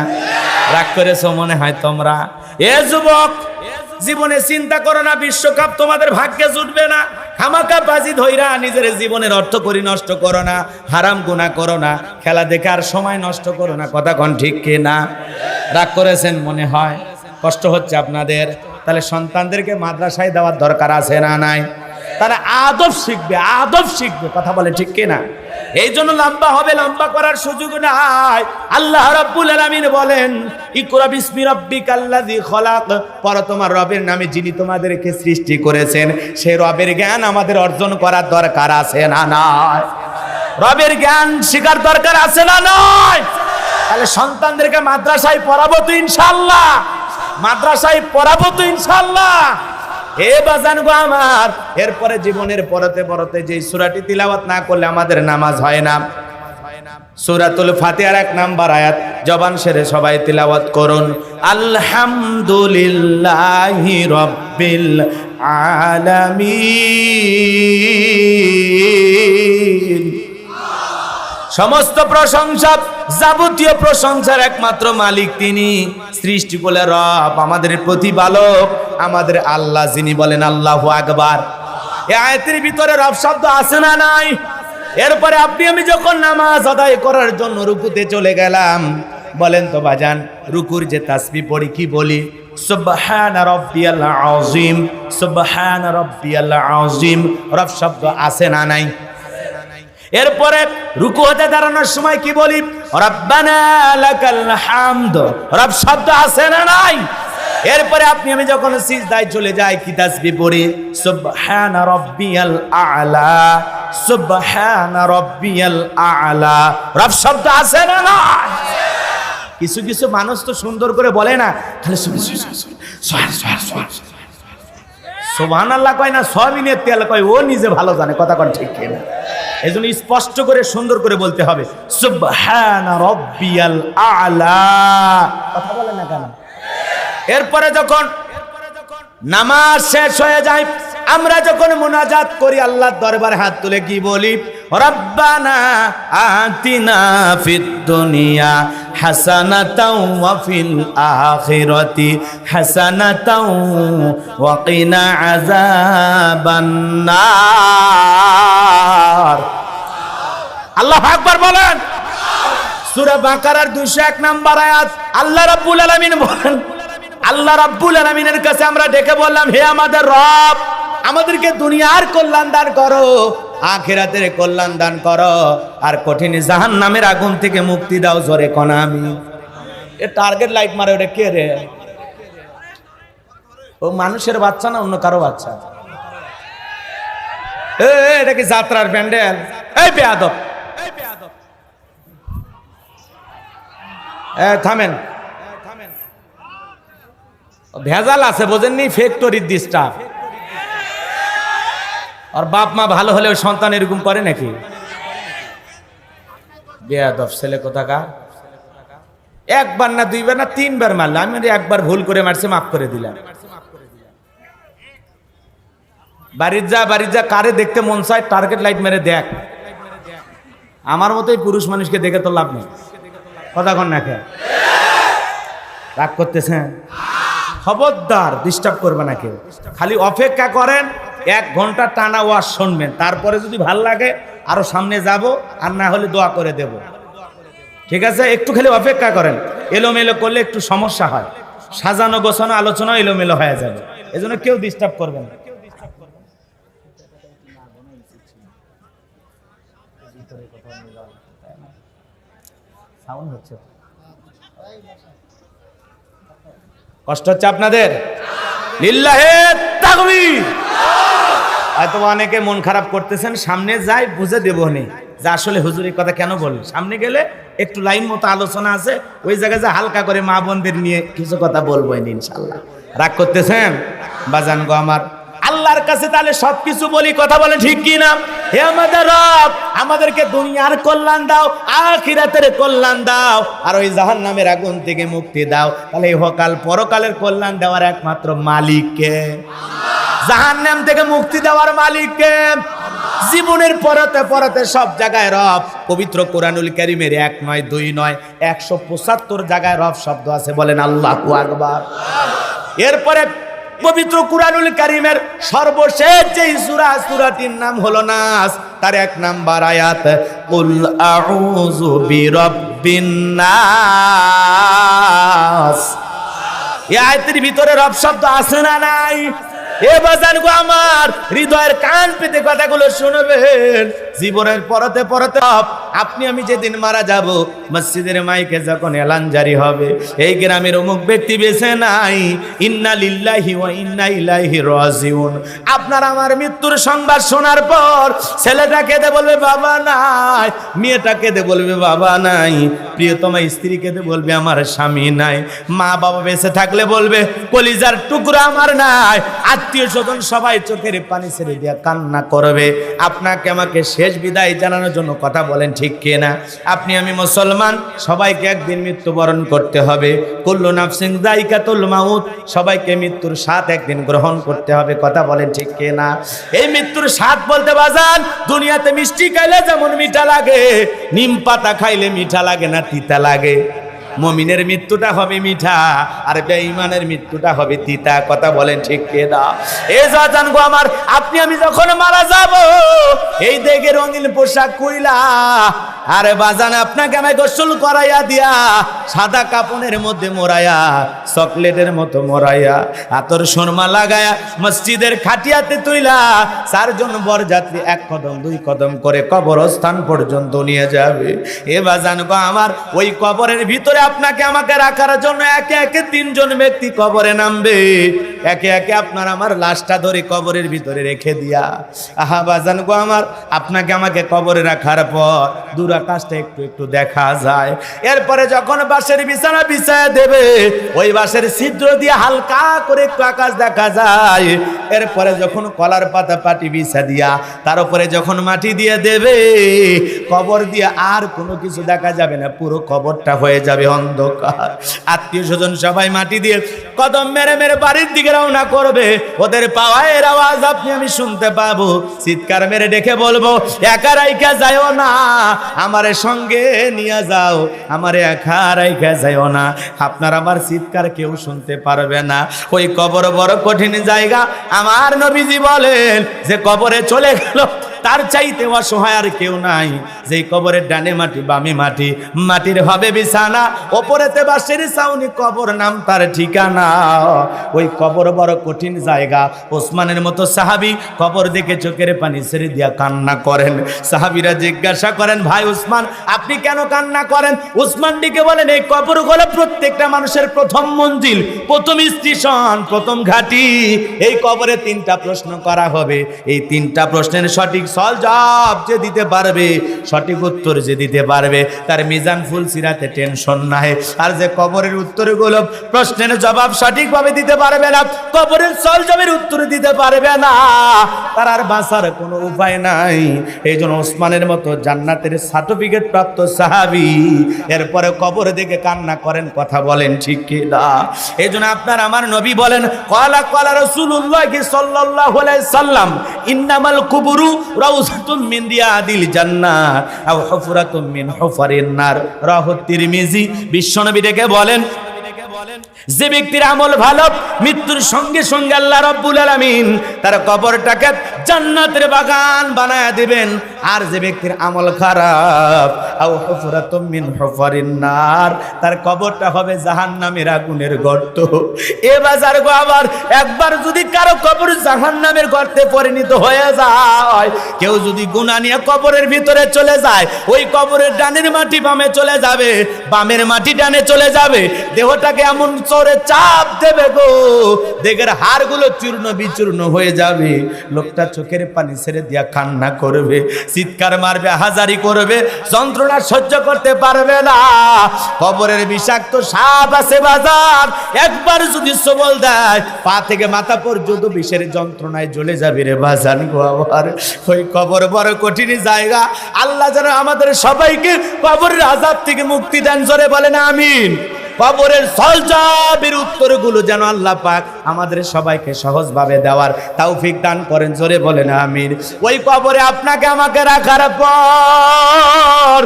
রাগ করেছো মনে হয় তোমরা? এ যুবক, জীবনে চিন্তা করো না বিশ্বকাপ তোমাদের ভাগ্যে জুটবে না। খামাকা বাজি ধইরা নিজের জীবনের অর্থ করি নষ্ট করো না, হারাম গুনাহ করো না, খেলা দেখে আর সময় নষ্ট করো না। কথা কোন ঠিক কিনা? রাগ করেছেন মনে হয়, কষ্ট হচ্ছে আপনাদের। তাহলে সন্তানদেরকে মাদ্রাসায় দেওয়ার দরকার আছে না নাই? তারা আদব শিখবে, আদব শিখবে। কথা বলে ঠিক কিনা? এই জন্য লম্বা হবে, লম্বা করার সুযোগ নাই। আল্লাহ রাব্বুল আলামিন বলেন, ইকরা বিসমি রাব্বিকাল্লাযী খলাক, পড়ো তোমার রবের নামে যিনি তোমাদেরকে সৃষ্টি করেছেন। সেই রবের জ্ঞান আমাদের অর্জন করার দরকার আছে না নাই? রবের জ্ঞান শিখার দরকার আছে না নয়? তাহলে সন্তানদেরকে মাদ্রাসায় পড়াবো তো ইনশাআল্লাহ, মাদ্রাসায় পড়াবো তো ইনশাআল্লাহ। হে বাজান গো আমার, এরপরে জীবনের পরতে পরতে যে সূরাটি তিলাওয়াত না করলে আমাদের নামাজ হয় না। সূরাতুল ফাতিহার 1 নাম্বার আয়াত জবান সেরে সবাই তিলাওয়াত করুন। আলহামদুলিল্লাহি রাব্বিল আলামিন। সমস্ত প্রশংসা, যাবতীয় প্রশংসার একমাত্র মালিক তিনি, সৃষ্টি বলে রব, আমাদের প্রতিপালক, আমাদের আল্লাহ যিনি বলেন আল্লাহু আকবার। এই আয়াতের ভিতরে রব শব্দ আছে না নাই? এরপরে আপনি আমি যখন নামাজ আদায় করার জন্য রুকুতে চলে গেলাম, বলেন তো বাজান, রুকুর যে তাসবিহ পড়ি কি বলি? সুবহানা রাব্বিয়াল আযীম, সুবহানা রাব্বিয়াল আযীম। রব শব্দ আছে না নাই? এরপরে রুকু হতে দাঁড়ানোর সময় কি বলি? রব্বানা লাকাল হামদ। রব শব্দ আছে না নাই? এরপরে আপনি আমি যখন সিজদায় চলে যাই কি তাসবিহ পড়ি? সুবহানা রাব্বিয়াল আ'লা, সুবহানা রাব্বিয়াল আ'লা। রব শব্দ আছে না নাই? কিছু কিছু মানুষ তো সুন্দর করে বলে না, খালি সুবহানাল্লাহ কয় না, সবিনের তেল কয়, ও নিজে ভালো জানে কথা কোন ঠিক কিনা। এজন্য স্পষ্ট করে সুন্দর করে বলতে হবে, সুবহানা রাব্বিয়াল আ'লা। কথা বলে না কেন? এরপরে যখন নামাজ শেষ হয়ে যায়, আমরা যখন মুনাজাত করি আল্লাহর দরবারে হাত তুলে কি বলি? রব্বানা আতিনা ফিদ দুনিয়া হাসানাতাও ওয়া ফিল আখিরাতি হাসানাতাও ওয়া কিনা আযাবান নার। আল্লাহু আকবার বলেন। সূরা বাকারার 201 নম্বর আয়াত আল্লাহ রাব্বুল আলামিন বলেন, আল্লাহ রাব্বুল আলামিনের কাছে আমরা ডেকে বললাম, হে আমাদের রব, আমাদেরকে দুনিয়ার কল্যাণ দান করো, আখিরাতের কল্যাণ দান করো, আর কঠিন জাহান্নামের আগুন থেকে মুক্তি দাও। জোরে কোন আমি। এ টার্গেট লাইট মারে, ওটা কে রে? ও মানুষের বাচ্চা না অন্য কারো বাচ্চা? এটা কি যাত্রার প্যান্ডেল? এই বেয়াদব, থামেন। ভেজাল আছে বোঝেননি, ফ্যাক্টরির ডিস্টার্ব। আর বাপ মা ভালো হলে সন্তান এরকম করে নাকি? বেয়াদব ছেলে কোথাকার। একবার না দুইবার না তিনবার মারলো, আমি একবার ভুল করে মারছে, মাফ করে দিলাম। বাড়ির যা কারে দেখতে মন চায় টার্গেট লাইট মেরে দেখ। আমার মতোই পুরুষ মানুষকে দেখে তো লাভ নেই। কথা কন না কে? রাগ করতেছেন? খবরদার ডিস্টার্ব করবে না কেউ। খালি অপেক্ষা করেন, 1 ঘন্টা টানা ওয়াজ শুনবেন, তারপরে যদি ভাল লাগে আরো সামনে যাব, আর না হলে দোয়া করে দেব। ঠিক আছে? একটু খালি অপেক্ষা করেন। এলোমেলো করলে একটু সমস্যা হয়, সাজানো গোছানো আলোচনা এলোমেলো হয়ে যাবে। এজন্য কেউ ডিস্টার্ব করবেন না। কষ্ট হচ্ছে আপনাদের? লিল্লাহে তাকবীর। হয়তো অনেকে মন খারাপ করতেছেন, সামনে যাই বুঝে দেবো নি যে আসলে হুজুর এই কথা কেন বলল। সামনে গেলে একটু লাইন মতো আলোচনা আছে, ওই জায়গায় যে হালকা করে মা বোনদের নিয়ে কিছু কথা বলবো ইনশাআল্লাহ। রাগ করতেছেন? বাজান গো আমার, আল্লাহর কাছে তাহলে সবকিছু বলি, কথা বলে ঠিক কি না? হে আমাদের রব, আমাদেরকে দুনিয়ার কল্যাণ দাও, আখিরাতের কল্যাণ দাও, আর ওই জাহান্নামের আগুন থেকে মুক্তি দাও। তাহলে ইহকাল পরকালের কল্যাণ দেওয়ার একমাত্র মালিক কে? জাহান্নাম থেকে মুক্তি দেওয়ার মালিক কে? জীবনের পরতে পরতে সব জায়গায় রব। পবিত্র কোরআনুল কারীমের 1 নয় 2 নয় 175 জায়গায় রব শব্দ আছে। বলেন আল্লাহু আকবার। এরপরে পবিত্র কুরআনুল কারীমের সর্বশেষ যে সূরাটির নাম হলো নাস, তার 1 নাম্বার আয়াত, কুল আউযু বিরাব্বিন নাস। এই আয়াতের ভিতরে রব শব্দ আছে না নাই? এ বাজান গো আমার, হৃদয়ের কান পেতে কথাগুলো শুনবেন। জীবনের পরতে পরতে আপনি আমি যেদিন মারা যাব, মসজিদের মাইকে যখন এলান জারি হবে, এই গ্রামের অমুক ব্যক্তি বেঁচে নাই, ইন্না লিল্লাহি ওয়া ইন্না ইলাইহি রাজিউন, আপনার আমার মৃত্যুর সংবাদ শোনার পর ছেলেটা কেঁদে বলবে বাবা নাই, মেয়েটা কেঁদে বলবে বাবা নাই, প্রিয়তমা স্ত্রী কেঁদে বলবে আমার স্বামী নাই, মা বাবা বেঁচে থাকলে বলবে কলিজার টুকরো আমার নাই, আত্মীয় স্বজন সবাই চোখের পানি ছেড়ে দিয়ে কান্না করবে। আপনাকে আমাকে শেষ বিদায় জানানোর জন্য কথা বলেন, ঠিক কিনা? আপনি আমি মুসলমান, সবাইকে একদিন মৃত্যুবরণ করতে হবে। কুল্লু নাফসিন যায়িকাতুল মাউত, সবাইকে মৃত্যুর স্বাদ একদিন গ্রহণ করতে হবে। কথা বলেন, ঠিক কিনা? এই মৃত্যুর স্বাদ বলতে বাজান, দুনিয়াতে মিষ্টি খাইলে যেমন মিঠা লাগে, নিম পাতা খাইলে মিঠা লাগে না তিতা লাগে। মুমিনের মৃত্যুটা হবে মিঠা, আর বেঈমানের মৃত্যুটা হবে তিতা। কথা বলেন, ঠিক কিনা? এই জান গো আমার, আপনি আমি যখন মারা যাব, এই দেখে রঙিন পোশাক কইলা, আরে বাজান আপনাকে আমি গোসল করাইয়া দিয়া, সাদা কাপনের মধ্যে মোড়াইয়া, চকলেটের মতো মোড়াইয়া, আতর সুরমা লাগায়া, মসজিদের খাটিয়াতে তুইলা, চারজন বরযাত্রী এক কদম দুই কদম করে কবরস্থান পর্যন্ত নিয়ে যাবে। এ বাজান গো আমার, ওই কবরের ভিতরে আপনাকে আমাকে রাখার জন্য একে একে তিনজন ব্যক্তি কবরে নামবে। একে একে আপনার আমার লাশটা ধরে কবরের ভিতরে রেখে দিয়া, আহা বাজান গো আমার, আপনাকে আমাকে কবরে রাখার পর দূর আকাশটা একটু একটু দেখা যায়। এরপরে যখন বাঁশের বিছানা বিছায় দেবে, ওই বাঁশের ছিদ্র দিয়ে হালকা করে একটু আকাশ দেখা যায়। এরপরে যখন কলার পাতা পাটি বিছা দিয়া তার উপরে যখন মাটি দিয়ে দেবে, কবর দিয়ে আর কোনো কিছু দেখা যাবে না, পুরো কবরটা হয়ে যাবে অন্ধকার। আত্মীয় স্বজন সবাই মাটি দিয়ে কদম মেরে মেরে বাড়ির দিকে রওনা করবে। ওদের পাওয়ার আওয়াজ আপনি আমি শুনতে পাবো, চিৎকার মেরে ডেকে বলবো, একা রাইখা যাও না, আমারে সঙ্গে নিয়ে যাও, আমারে একা রাইখা যাও না। আপনার আমার চিৎকার কেউ শুনতে পারবে না। ওই কবর বড় কঠিন জায়গা। আমার নবীজি বলেন যে কবরে চলে গেল, তার চাইতে অসহায় আর কেউ নাই। যেই কবরের ডানে মাটি বামে মাটি, মাটির হবে বিছানা, ওপরেতে বাঁশের ছাউনি, কবর নাম তার ঠিকানা। ওই কবর বড় কঠিন জায়গা। ওসমানের মতো সাহাবী কবর দেখে চোখের পানি ছেড়ে দিয়া কান্না করেন। সাহাবীরা জিজ্ঞাসা করেন, ভাই উসমান আপনি কেন কান্না করেন? উসমান দিকে বলেন, এই কবর হলো প্রত্যেকটা মানুষের প্রথম মঞ্জিল, প্রথম স্টেশন, প্রথম ঘাঁটি। এই কবরে তিনটা প্রশ্ন করা হবে। এই তিনটা প্রশ্নের সঠিক জবাব যে দিতে পারবে, সঠিক উত্তর যে দিতে পারবে, তার মিজান ফুল সিরাতে টেনশন নাই। আর যে কবরের উত্তরগুলো প্রশ্নের জবাব সঠিকভাবে দিতে পারবে না, কবরের জবাবের উত্তর দিতে পারবে না, তার আর বাঁচার কোনো উপায় নাই। এই জন্য ওসমানের মতো জান্নাতের সার্টিফিকেট প্রাপ্ত সাহাবী এরপরে কবর দেখে কান্না করেন। কথা বলেন, ঠিক কি না? এই জন্য আপনার আমার নবী বলেন, ক্বালা ক্বালা রাসূলুল্লাহ সাল্লাল্লাহু আলাইহি সাল্লাম, ইন্নামাল কুবুরু রাউযাতুম মিন রিয়াদিল জান্নাহ আও হুফরাতুম মিন হুফারিন নার। রাহু তিরমিজি। বিশ্বনবী ডেকে বলেন, যে ব্যক্তির আমল ভালো, মৃত্যুর সঙ্গে সঙ্গে আল্লাহ রাব্বুল আলামিন তার কবরটাকে জান্নাতের বাগান বানায়া দিবেন। আর যে ব্যক্তির আমল খারাপ, আও হুফরাতুম মিন হুফারিন নার, তার কবরটা হবে জাহান্নামের আগুনের গর্ত। এ বাজার গো আবার, একবার যদি কারো কবর জাহান্নামের গর্তে পরিণত হয়ে যায়, কেউ যদি গুনাহ নিয়ে কবরের ভিতরে চলে যায়, ওই কবরের ডানের মাটি বামে চলে যাবে, বামের মাটি ডানে চলে যাবে, দেহটাকে এমন চোরে চাপ দেবে গো, দেহের হাড়গুলো চূর্ণ বিচূর্ণ হয়ে যাবে। লোকটা চোখের পানি ছেড়ে দিয়া কান্না করবে, চিৎকার মারবে, হাজারি করবে, যন্ত্রণা সহ্য করতে পারবে না। কবরের বিষাক্ত সাপ আছে বাজার, একবার যদি সবল দেয়, পা থেকে মাথা পর্যন্ত বিষের যন্ত্রণায় জ্বলে যাবে রে বাজান গো আমার। ওই কবর বড় কঠিন জায়গা। আল্লাহ যেন আমাদের সবাইকে কবরের আযাব থেকে মুক্তি দেন। জোরে বলেন আমিন। কবরের সলজবের উত্তরগুলো যেন আল্লাহ পাক আমাদের সবাইকে সহজভাবে দেওয়ার তৌফিক দান করেন। জোরে বলেন আমিন। ওই কবরে আপনাকে আমাকে রাখার পর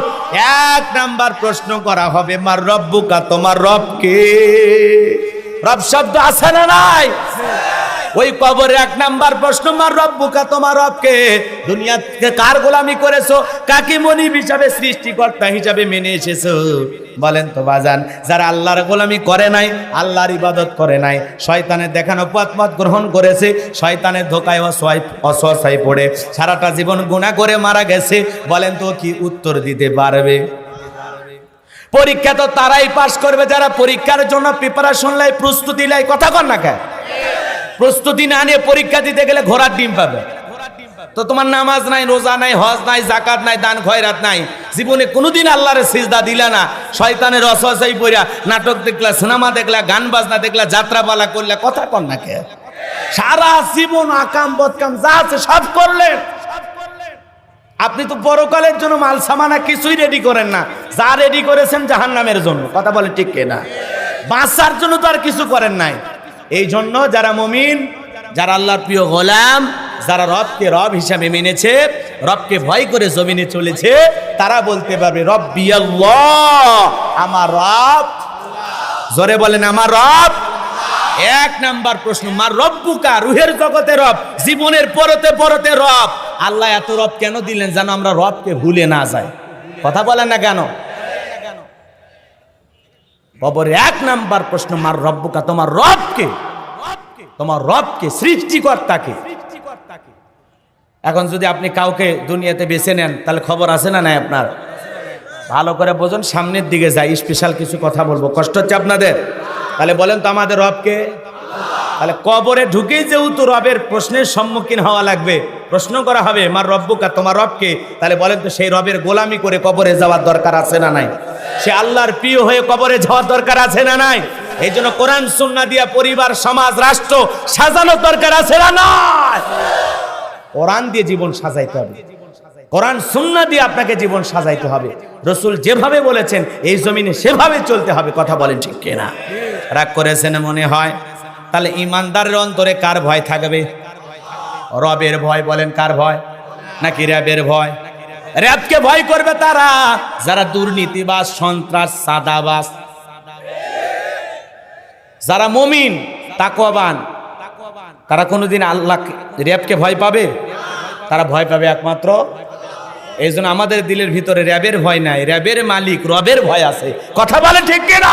এক নাম্বার প্রশ্ন করা হবে, মার রব্বুকা, তোমার রব কে? রব শব্দ আছে না নাই? ওই কবরে এক নাম্বার প্রশ্ন, মার রব্বুকা, তোমার রবকে। দুনিয়াতে কার গোলামি করেছো, কাকে মনিব হিসাবে সৃষ্টিকর্তা হিসাবে মেনে এসেছো? বলেন তো বাজান, যারা আল্লাহর গোলামি করে নাই, আল্লাহর ইবাদত করে নাই, শয়তানের দেখানো পথ গ্রহণ করেছে, শয়তানের ধোকায় অসহায় পড়ে সারাটা জীবন গুনাহ করে মারা গেছে, বলেন তো কি উত্তর দিতে পারবে? পরীক্ষা তো তারাই পাস করবে যারা পরীক্ষার জন্য প্রিপারেশন লাই, প্রস্তুতি লাই। কথা কন না কেন? প্রস্তুতি না নিয়ে পরীক্ষা দিতে গেলে ঘোড়ার ডিম পাবে। তো তোমার নামাজ নাই, রোজা নাই, হজ নাই, যাকাত নাই, দান খয়রাত নাই, জীবনে কোনোদিন আল্লাহর সিজদা দিলা না, শয়তানের অসহায় পড়া নাটক দেখলা, সিনেমা দেখলা, গান বাজনা দেখলা, যাত্রাপালা করলা। কথা কন না কে? সারা জীবন আকাম বদকাম যা আছে সব করলেন। আপনি তো পরকালের জন্য মাল সামানা কিছুই রেডি করেন না, যা রেডি করেছেন জাহান্নামের জন্য। কথা বলে ঠিক কিনা? বাঁচার জন্য তো আর কিছু করেন নাই। এই জন্য যারা মুমিন, যারা আল্লাহর প্রিয় গোলাম, যারা রবকে রব হিসাবে মেনেছে, রবকে ভয় করে জমিনে চলেছে, তারা বলতে পারবে রব্বি আল্লাহ, আমার রব। জোরে বলেন আমার রব। এক নাম্বার প্রশ্ন, মার রব্বুকা, রুহের জগতে রব, জীবনের পরতে পরতে রব। আল্লাহ এত রব কেন দিলেন? যেন আমরা রবকে ভুলে না যাই। কথা বলেন না কেন? কবরে এক নাম্বার প্রশ্ন, মার রব্বুকা, তোমার রবকে, তোমার রবকে, সৃষ্টিকর্তাকে। এখন যদি আপনি কাউকে দুনিয়াতে বেছে নেন, তাহলে খবর আছে না নাই আপনার? ভালো করে বোঝুন, সামনের দিকে যাই, স্পেশাল কিছু কথা বলবো। কষ্ট হচ্ছে আপনাদের? তাহলে বলেন তো আমাদের রবকে। তাহলে কবরে ঢুকেই যেহেতু রবের প্রশ্নের সম্মুখীন হওয়া লাগবে, প্রশ্ন করা হবে মার রব্বুকা, তোমার রবকে। তাহলে বলেন তো সেই রবের গোলামি করে কবরে যাওয়ার দরকার আছে না নাই? সে আল্লাহর প্রিয় হয়ে কবরে যাওয়ার দরকার আছে না নাই? এই জন্য কোরআন সুন্নাহ দিয়া পরিবার, সমাজ, রাষ্ট্র সাজানোর দরকার আছে না নাই? কোরআন দিয়ে জীবন সাজাইতে হবে, কোরআন সুন্নাহ দিয়ে আপনাকে জীবন সাজাইতে হবে। রসুল যেভাবে বলেছেন এই জমিনে সেভাবে চলতে হবে। কথা বলেন ঠিক কিনা? রাগ করেছেন মনে হয়? তাহলে ইমানদারের অন্তরে কার ভয় থাকবে? রবের ভয়। বলেন কার ভয়? নাকি রবের ভয়? রবকে ভয় করবে তারা যারা দুর্নীতিবাজ, সন্ত্রাস, সাদাবাজ। যারা মুমিন, তাকওয়াবান, তারা কোনোদিন আল্লাহ রবকে ভয় পাবে? তারা ভয় পাবে একমাত্র। এই জন্য আমাদের দিলের ভিতরে রবের ভয় নাই, রবের মালিক রবের ভয় আছে। কথা বলে ঠিক কিনা?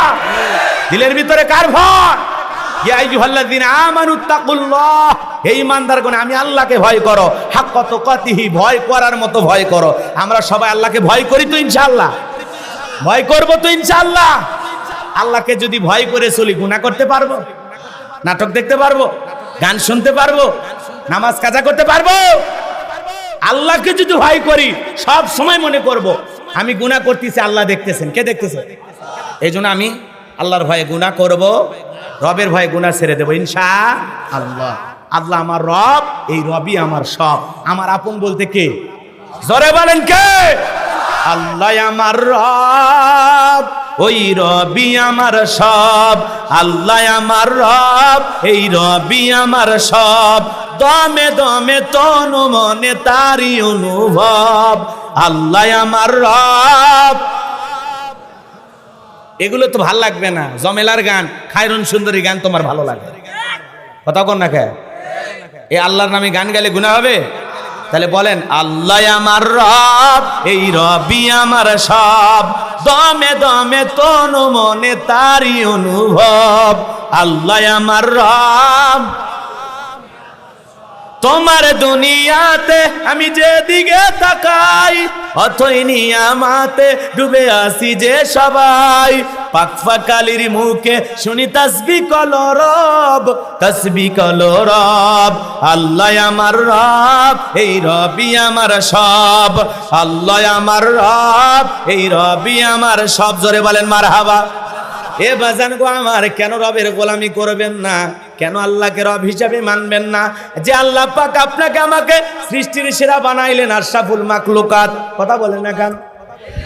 দিলের ভিতরে কার ভয়? ইয়া আইয়ুহাল্লাযীনা আমানুত্তাকুল্লাহ, হে ঈমানদারগণ, আমি আল্লাহকে ভয় করো, হাক্কা তুকাতিহি, ভয় করার মতো ভয় করো। আমরা সবাই আল্লাহকে ভয় করি তো ইনশাআল্লাহ? ভয় করব তো ইনশাআল্লাহ? আল্লাহকে যদি ভয় করে চলি, গুনাহ করতে পারবো? নাটক দেখতে পারবো? গান শুনতে পারবো? নামাজ কাজা করতে পারবো? আল্লাহকে যদি ভয় করি, সব সময় মনে করব আমি গুনাহ করতেছি, আল্লাহ দেখতেছেন। কে দেখতেছেন? এই জন্য আমি আল্লাহর ভয়ে গুনাহ করব, রবের ভয়ে গুনাহ ছেড়ে দেবো ইনশাআল্লাহ। আল্লাহ আমার রব, এই রবই আমার সব। আমার আপন বলতে কে? জোরে বলেন কে? আল্লাহ আমার রব, ওই রবি আমার সব। আল্লাহ আমার রব, এই রবি আমার সব। দমে দমে তনু মনে তারি অনুভব। আল্লাহ আমার রব। এগুলো তো ভাল লাগবে না, জমেলার গান, খায়রুন সুন্দরী গান তোমার ভালো লাগে। কথা কন না কে? এই আল্লাহর নামে গান গাইলে গুনাহ হবে? তাহলে বলেন আল্লাহ আমার রব, এই রবি আমার সব। দমে দমে তনু মনে তারি অনুভব। আল্লাহ আমার রব। তোমার দুনিয়াতে আমি যেদিকে তাকাই, অথই নিয়ামাতে ডুবে আসি যে সবাই। পাকফাকালির মুখে শুনি তাসবিহ কলো রব, তাসবিহ কলো রব। আল্লাহ আমার রব, এই রবি আমার সব। আল্লাহ আমার রব, এই রবি আমার সব। জোরে বলেন মারহাবা। এ বাজান গো আমার, কেন রবের গোলামি করবেন না? কেন আল্লাহকে রব হিসাবে মানবেন না? যে আল্লাহ পাক আপনাকে আমাকে সৃষ্টির সেরা বানাইলেন, আশরাফুল মাখলুকাত। কথা বলেন না কেন?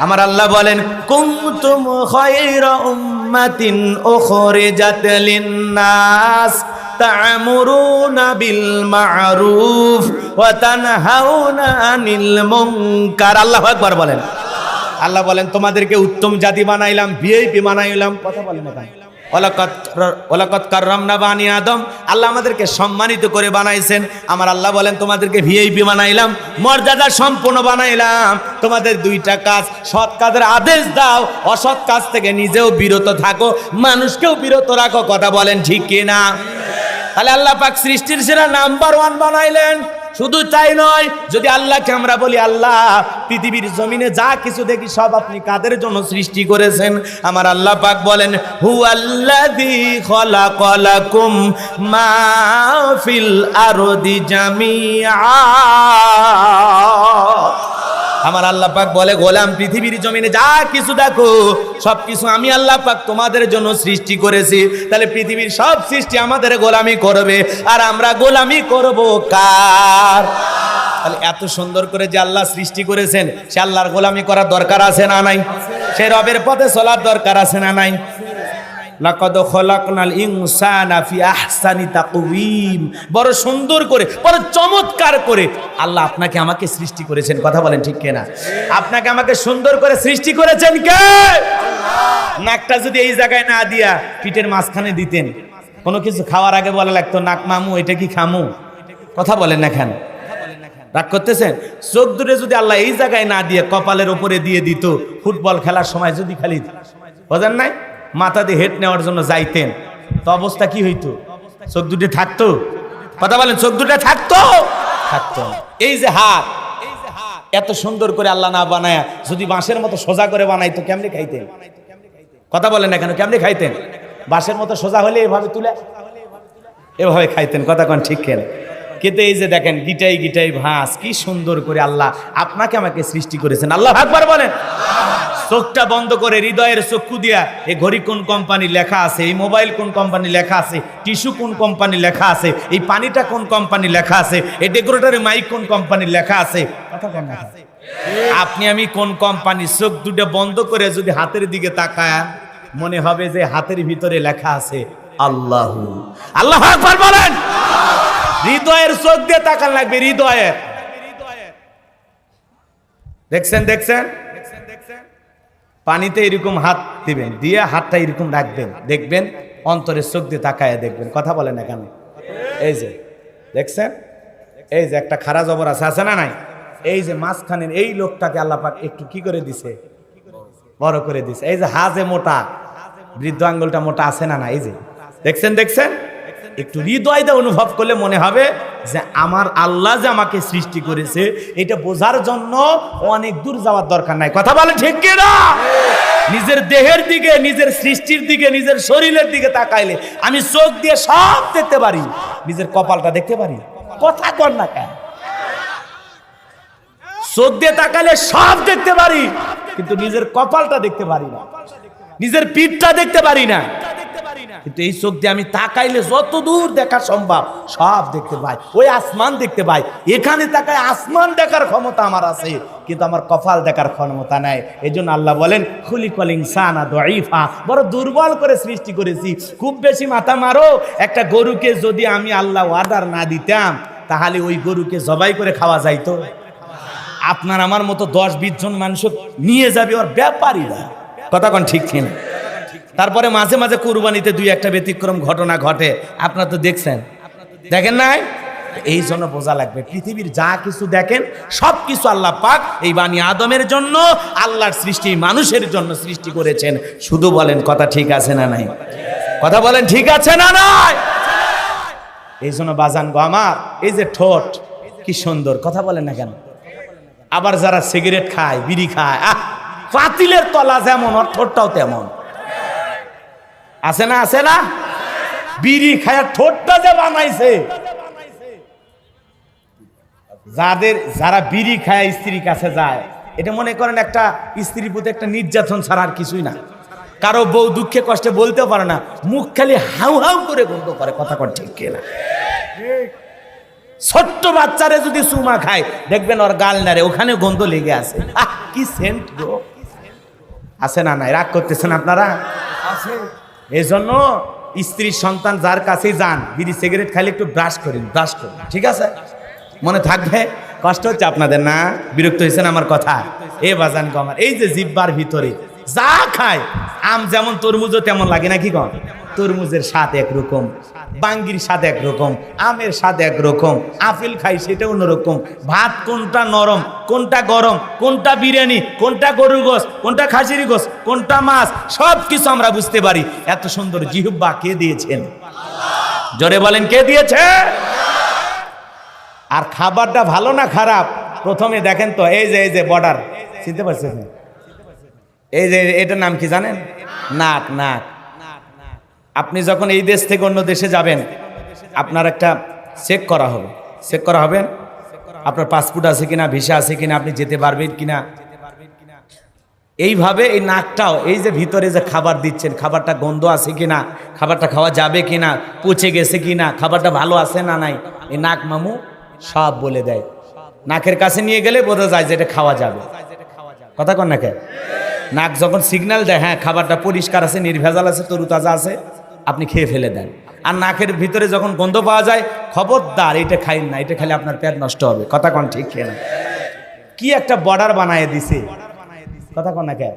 আমার আল্লাহ বলেন কুনতুম খায়রা উম্মাতিন উখরিজাত লিন-নাস তা'মুরুনা বিল মা'রুফ ওয়া তানহাউনা আনিল মুনকার। আল্লাহু আকবার বলেন। আল্লাহ বলেন তোমাদেরকে উত্তম জাতি বানাইলাম, ভিআইপি বানাইলাম। কথা বলেন না কেন? ওয়ালাকাদ কাররামনা বানি আদম, আল্লাহ আমাদেরকে সম্মানিত করে বানাইছেন। আমার আল্লাহ বলেন তোমাদেরকে ভিআইপি বানাইলাম, মর্যাদা সম্পন্ন বানাইলাম। তোমাদের দুইটা কাজ, সৎ কাজের আদেশ দাও, অসৎ কাজ থেকে নিজেও বিরত থাকো, মানুষকেও বিরত রাখো। কথা বলেন ঠিক কিনা? তাহলে আল্লাহ পাক সৃষ্টির সেরা নাম্বার 1 বানাইলেন। শুধু তাই নয়, যদি আল্লাহকে আমরা বলি আল্লাহ পৃথিবীর জমিনে যা কিছু দেখি সব আপনি কাদের জন্য সৃষ্টি করেছেন? আমার আল্লাহ পাক বলেন হুয়াল্লাযী খালাকালাকুম মা ফিল আরদি জামিআ। আমার আল্লাহ পাক বলে গোলাম পৃথিবীর জমিনে যা কিছু দেখো সব কিছু আমি আল্লাহ পাক তোমাদের জন্য সৃষ্টি করেছি। তাহলে পৃথিবীর সব সৃষ্টি আমাদের গোলামি করবে, আর আমরা গোলামি করব কার? তাহলে এত সুন্দর করে যে আল্লাহ সৃষ্টি করেছেন, সে আল্লাহর গোলামি করার দরকার আছে না নাই? সে রবের পথে চলার দরকার আছে না নাই? লাকাদ খলাকনাল ইনসানা ফি আহসানি তাকওয়িম, বড় সুন্দর করে, বড় চমৎকার করে আল্লাহ আপনাকে আমাকে সৃষ্টি করেছেন। কথা বলেন ঠিক কিনা? আপনাকে আমাকে সুন্দর করে সৃষ্টি করেছেন কে? আল্লাহ। নাকটা যদি এই জায়গায় না দিয়া পিঠের মাঝখানে দিতেন, কোনো কিছু খাওয়ার আগে বলা লাগতো নাক মামু এটা কি খামু? কথা বলেন না কেন? রাগ করতেছেন? চোখ দুটো যদি আল্লাহ এই জায়গায় না দিয়ে কপালের উপরে দিয়ে দিত, ফুটবল খেলার সময় যদি খালি বোঝেন নাই মাথা দিয়ে হেড নেওয়ার জন্য যাইতেন, তো অবস্থা কি হইতো? চোখ দুটো থাকতো? কথা বলেন, চোখ দুটো থাকতো? থাকতো। এই যে হাত এত সুন্দর করে আল্লাহ না বানায়া যদি বাঁশের মতো সোজা করে বানাইতো, কেমনে খাইতেন? কথা বলেন না কেন? কেমনে খাইতেন? বাঁশের মতো সোজা হলে এভাবে তুলে এভাবে খাইতেন। কথা কোন ঠিক কেন? কিন্তু এই যে দেখেন গিটাই গিটাই ভাঁজ, কি সুন্দর করে আল্লাহ আপনাকে আমাকে সৃষ্টি করেছেন। আল্লাহ আকবার বলেন। চোখটা বন্ধ করে হৃদয়ের চক্ষু দিয়া এই ঘড়ি কোন কোম্পানি লেখা আছে, এই মোবাইল কোন কোম্পানি লেখা আছে, টিস্যু কোন কোম্পানি লেখা আছে, এই পানিটা কোন কোম্পানি লেখা আছে, এই ডেকোরেটরের মাইক কোন কোম্পানি লেখা আছে, আপনি আমি কোন কোম্পানি? চোখ দুটো বন্ধ করে যদি হাতের দিকে তাকায় মনে হবে যে হাতের ভিতরে লেখা আছে আল্লাহ। আল্লাহ আকবার বলেন। হৃদয়ের চোখ দিয়ে তাকান লাগবে, হৃদয়ের। দেখছেন দেখছেন পানিতে এরকম হাত দিবেন, দিয়ে হাতটা এরকম রাখবেন, দেখবেন অন্তরের চোখ দিয়ে তাকায় দেখবেন। কথা বলেন না কেন? এই যে দেখছেন, এই যে একটা খারা জবর আছে না নাই? এই যে মাঝখানের এই লোকটাকে আল্লাহ পাক একটু কি করে দিছে? বড় করে দিছে। এই যে হাজে মোটা, বৃদ্ধ আঙ্গুলটা মোটা আছে না না? এই যে দেখছেন দেখছেন, একটু হৃদয় দিয়ে অনুভব করলে মনে হবে যে আমার আল্লাহ যে আমাকে সৃষ্টি করেছে, এটা বোঝার জন্য অনেক দূর যাওয়ার দরকার নাই। কথা বলে ঠিক কিনা? নিজের দেহের দিকে, নিজের সৃষ্টির দিকে, নিজের শরীরের দিকে তাকাইলে আমি চোখ দিয়ে সব দেখতে পারি, নিজের কপালটা দেখতে পারি। কথা কর না কেন? চোখ দিয়ে তাকাইলে সব দেখতে পারি, কিন্তু নিজের কপালটা দেখতে পারি না, নিজের পিঠটা দেখতে পারি না। কিন্তু এই চোখ দিয়ে আমি তাকাইলে যত দূর দেখা সম্ভব সব দেখতে পাই। ওই আসমান দেখতে পাই, এখানে তাকায় আসমান দেখার ক্ষমতা আমার আছে, কিন্তু আমার কপাল দেখার ক্ষমতা নাই। এই জন্য আল্লাহ বলেন খুলিকাল ইনসানা দাঈফা, বড় দুর্বল করে সৃষ্টি করেছি। খুব বেশি মাথা মারো, একটা গরুকে যদি আমি আল্লাহ অর্ডার না দিতাম তাহলে ওই গরুকে জবাই করে খাওয়া যাইতো? আপনার আমার মতো 10-20 জন মানুষ নিয়ে যাবে, ওর ব্যাপারই না। কথা কোন ঠিক কিনা? তারপরে মাঝে মাঝে কুরবানিতে 2-1টা ব্যতিক্রম ঘটনা ঘটে, আপনারা তো দেখছেন, দেখেন নাই? এই জন্য বোঝা লাগবে পৃথিবীর যা কিছু দেখেন সব কিছু আল্লাহ পাক এই বানি আদমের জন্য, আল্লাহর সৃষ্টি মানুষের জন্য সৃষ্টি করেছেন। শুধু বলেন কথা ঠিক আছে না নাই? কথা বলেন ঠিক আছে না নাই? এই জন্য বাজান গো আমার, এই যে ঠোঁট কি সুন্দর, কথা বলেন না কেন? আবার যারা সিগারেট খায়, বিড়ি খায়, পাতিলের তলা যেমন ওর ঠোঁটটাও তেমন। আছে না? আছে না? বিড়ি খায় ঠোঁটটা যে বানাইছে, যারা বিড়ি খায় স্ত্রীর কাছে যায়, এটা মনে করেন একটা স্ত্রীর প্রতি একটা নির্যাতন ছাড়া আর কিছুই না। কারো বউ দুঃখে কষ্টে বলতেও পারে না, মুখ খালি হাউ হাউ করে গন্ধ করে। কথা কর ঠিক কিনা? ছোট্ট বাচ্চারে যদি চুমা খায় দেখবেন ওর গাল নাড়ে, ওখানে গন্ধ লেগে আছে। কি সেন্ট গো! আছে না নাই? রাগ করতেছেন আপনারা? আছে। এই জন্য স্ত্রী সন্তান যার কাছেই যান, বিড়ি সিগারেট খাইলে একটু ব্রাশ করেন, ব্রাশ করুন, ঠিক আছে? মনে থাকবে। কষ্ট হচ্ছে আপনাদের না? বিরক্ত হয়েছেন আমার কথা? এ বাজান গো আমার, এই যে জিহ্বার ভিতরে যা খায়, আম যেমন তরমুজও তেমন লাগে নাকি কম? তরমুজের স্বাদ একরকম, বাঙ্গির স্বাদ একরকম, আমের স্বাদ একরকম, আপেল খাই সেটা অন্যরকম। ভাত কোনটা নরম, কোনটা গরম, কোনটা বিরিয়ানি, কোনটা গরুর গোস, কোনটা খাসির গোস, কোনটা মাছ, সব কিছু আমরা বুঝতে পারি। এত সুন্দর জিহ্বা কে দিয়েছেন? জোরে বলেন কে দিয়েছে? আর খাবারটা ভালো না খারাপ প্রথমে দেখেন তো। এই যে বর্ডার, চিনতে পারছেন? এই যে এটার নাম কি জানেন? নাক। নাক। আপনি যখন এই দেশ থেকে অন্য দেশে যাবেন, আপনার একটা চেক করা হবে। চেক করা হবে আপনার পাসপোর্ট আছে কিনা, ভিসা আছে কিনা, আপনি যেতে পারবেন কিনা। এইভাবে এই নাকটাও, এই যে ভিতরে যে খাবার দিচ্ছেন, খাবারটা গন্ধ আছে কিনা, খাবারটা খাওয়া যাবে কিনা, পচে গেছে কিনা, খাবারটা ভালো আছে না নাই, এই নাক মামু সব বলে দেয়। নাকের কাছে নিয়ে গেলে বোঝা যায় যে এটা খাওয়া যাবে। কথা কন না কে? নাক যখন সিগন্যাল দেয় হ্যাঁ খাবারটা পরিষ্কার আছে, নির্ভেজাল আছে, তরুতাজা আছে, আপনি খেয়ে ফেলে দেন। আর নাকের ভিতরে যখন গন্ধ পাওয়া যায়, খবরদার এটা খাইন না, এটা খেলে আপনার পেট নষ্ট হবে। কথা কন ঠিক খেয়ে না? কি একটা বর্ডার বানায় দিছে। কথা কন না কে?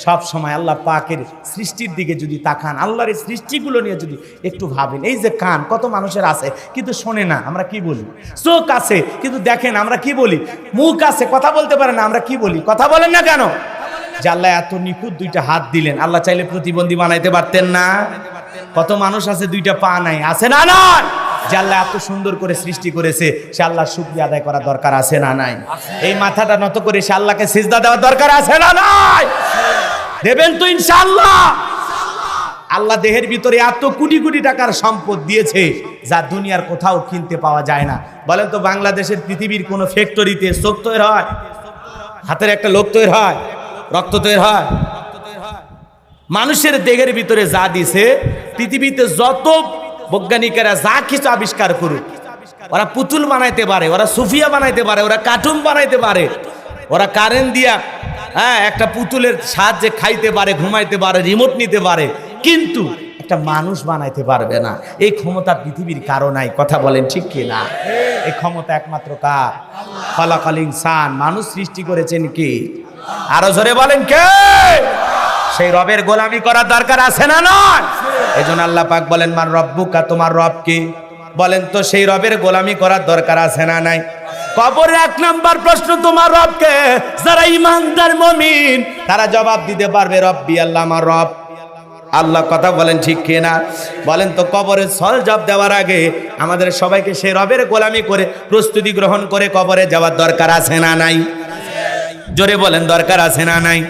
সব সময় আল্লাহ পাকের সৃষ্টির দিকে যদি তাকান, আল্লাহর এই সৃষ্টিগুলো নিয়ে যদি একটু ভাবেন, এই যে কান কত মানুষের আছে কিন্তু শোনে না, আমরা কি বলি? চোখ আছে কিন্তু দেখেন, আমরা কি বলি? মুখ আছে কথা বলতে পারে না, আমরা কি বলি? কথা বলেন না কেন? যে আল্লাহ এত নিখুঁত দুইটা হাত দিলেন, আল্লাহ চাইলে প্রতিবন্ধী বানাইতে পারতেন না? কত মানুষ আছে দুইটা পা নাই, আছে না নাই? যে আল্লাহ এত সুন্দর করে সৃষ্টি করেছে, সে আল্লাহর শুকরিয়া আদায় করা দরকার আছে না নাই? এই মাথাটা নত করে সে আল্লাহকে সিজদা দেওয়ার দরকার আছে না নাই? দেবেন তো ইনশাআল্লাহ। আল্লাহ দেহের ভিতরে এত কোটি কোটি টাকার সম্পদ দিয়েছে যা দুনিয়ার কোথাও কিনতে পাওয়া যায় না। বলেন তো বাংলাদেশের পৃথিবীর কোন ফ্যাক্টরিতে চোখ তৈরি হয়? হাতের একটা লোক তৈরি হয়? রক্ত তৈরি হয়? মানুষের দেহের ভিতরে যা দিছে, পৃথিবীতে যত বৈজ্ঞানিকেরা যা কিছু আবিষ্কার করুক, ওরা পুতুল বানাইতে পারে, ওরা সুফিয়া বানাইতে পারে, ওরা কার্টুন বানাইতে পারে, ওরা কারেন্ট দিয়া একটা পুতুলের সাহায্যে খাইতে পারে, ঘুমাইতে পারে, রিমোট নিতে পারে, কিন্তু একটা মানুষ বানাইতে পারবে না। এই ক্ষমতা পৃথিবীর কারো নাই। কথা বলেন ঠিক কি না? এই ক্ষমতা একমাত্র কার? খলাকাল ইনসান, মানুষ সৃষ্টি করেছেন কি? আরো জোরে বলেন কে? সেই রবের গোলামি করার দরকার আছে না নয়? এজন্য আল্লাহ পাক বলেন মান রব্বুকা, তোমার রব কি? বলেন তো সেই রবের গোলামি করার দরকার আছে না নাই? কবরে 1 নাম্বার প্রশ্ন তোমার রবকে। যারা ইমানদার মুমিন তারা জবাব দিতে পারবে রব্বি আল্লাহ, আমার রব আল্লাহ। কথা বলেন ঠিক কি না? বলেন তো কবরে সল জবাব দেওয়ার আগে আমাদের সবাইকে সেই রবের গোলামি করে প্রস্তুতি গ্রহণ করে কবরে যাওয়ার দরকার আছে না নাই? জোরে বলেন দরকার আছে না নাই?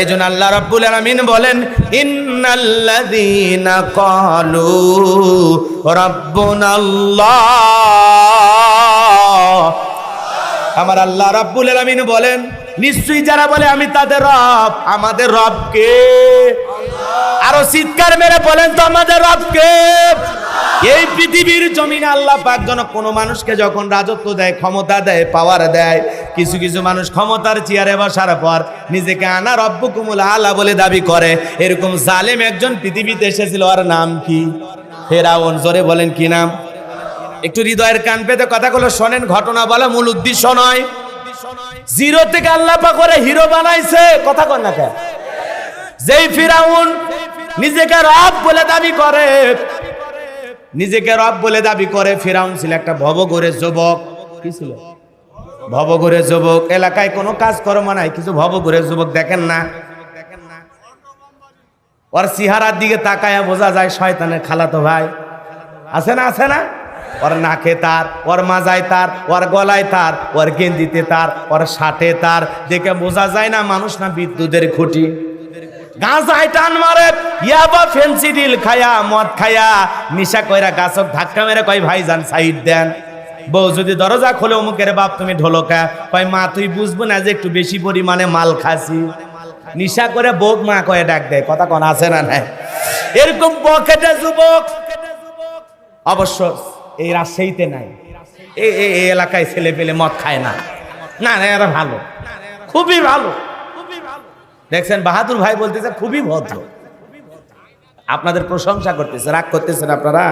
এজন্য আল্লাহ রাব্বুল আলামিন বলেন ইন্নাল্লাযীনা ক্বালু রাব্বুনাল্লাহ, আমার আল্লাহ রাব্বুল আলামিন বলেন নিশ্চয়ই যারা বলে আমি তাদের রব, আমাদের রব কে? আরো চিৎকার মেরে বলেন তো আমাদের রব কে? এই পৃথিবীর জমিনে আল্লাহ পাক যেন কোনো মানুষকে যখন রাজত্ব দেয়, ক্ষমতা দেয়, পাওয়ার দেয়, কিছু কিছু মানুষ ক্ষমতার চেয়ারে বসার পর নিজেকে আনা রব্বুকুমুল আলা বলে দাবি করে। এরকম জালেম একজন পৃথিবীতে এসেছিল, ওর নাম কি? ফেরাউন। জোরে বলেন কি নাম? একটু হৃদয়ের কান পেতে কথাগুলো শোনেন, ঘটনা বলা মূল উদ্দেশ্য নয়। জিরো থেকে আল্লাহ পাক করে হিরো বানাইছে। কথা কন না কেন? যেই ফিরাউন নিজেকে রব বলে দাবি করে, নিজেকে রব বলে দাবি করে, ফিরাউন ছিল একটা ভবঘুরে যুবক। কি ছিল? ভবঘুরে যুবক। এলাকায় কোনো কাজকর্ম নাই, কিছু ভবঘুরে যুবক দেখেন না? ওর চেহারার দিকে তাকায়া বোঝা যায় শয়তানের খালাতো ভাই। আছে না? আছে না? ওর নাকে তার, ওর মাজায় তার, ওর গলায় তার, ওর গেঞ্জিতে তার, ওর শার্টে তার, দেখে বোঝা যায় না মানুষ না বিদ্যুতের খুঁটি। গাঁজায় টান মারে, ইয়াবা ফেন্সিডিল খায়া, মদ খায়া, নিশা কইরা গাছক ধাক্কা মেরে কয় ভাইজান সাইড দেন। বউ যদি দরজা খোলে অমুকের বাপ তুমি ঢোলকা, কয় মা তুই বুঝবো না যে একটু বেশি পরিমাণে মাল খাসি। নিশা করে বউ মা কয়ে ডাক দেয়। কথা কোন আছে না নাই? এরকম পকেটে যুবক অবশ্য এই রাজশাহীতে নাই। এই এলাকায় ছেলে পেলে মদ খায় না। না না, এরা ভালো, খুবই ভালো। দেখছেন বাহাদুর ভাই বলতেছে খুবই ভদ্র, আপনাদের প্রশংসা করতেছে, রাগ করতেছেন আপনারা।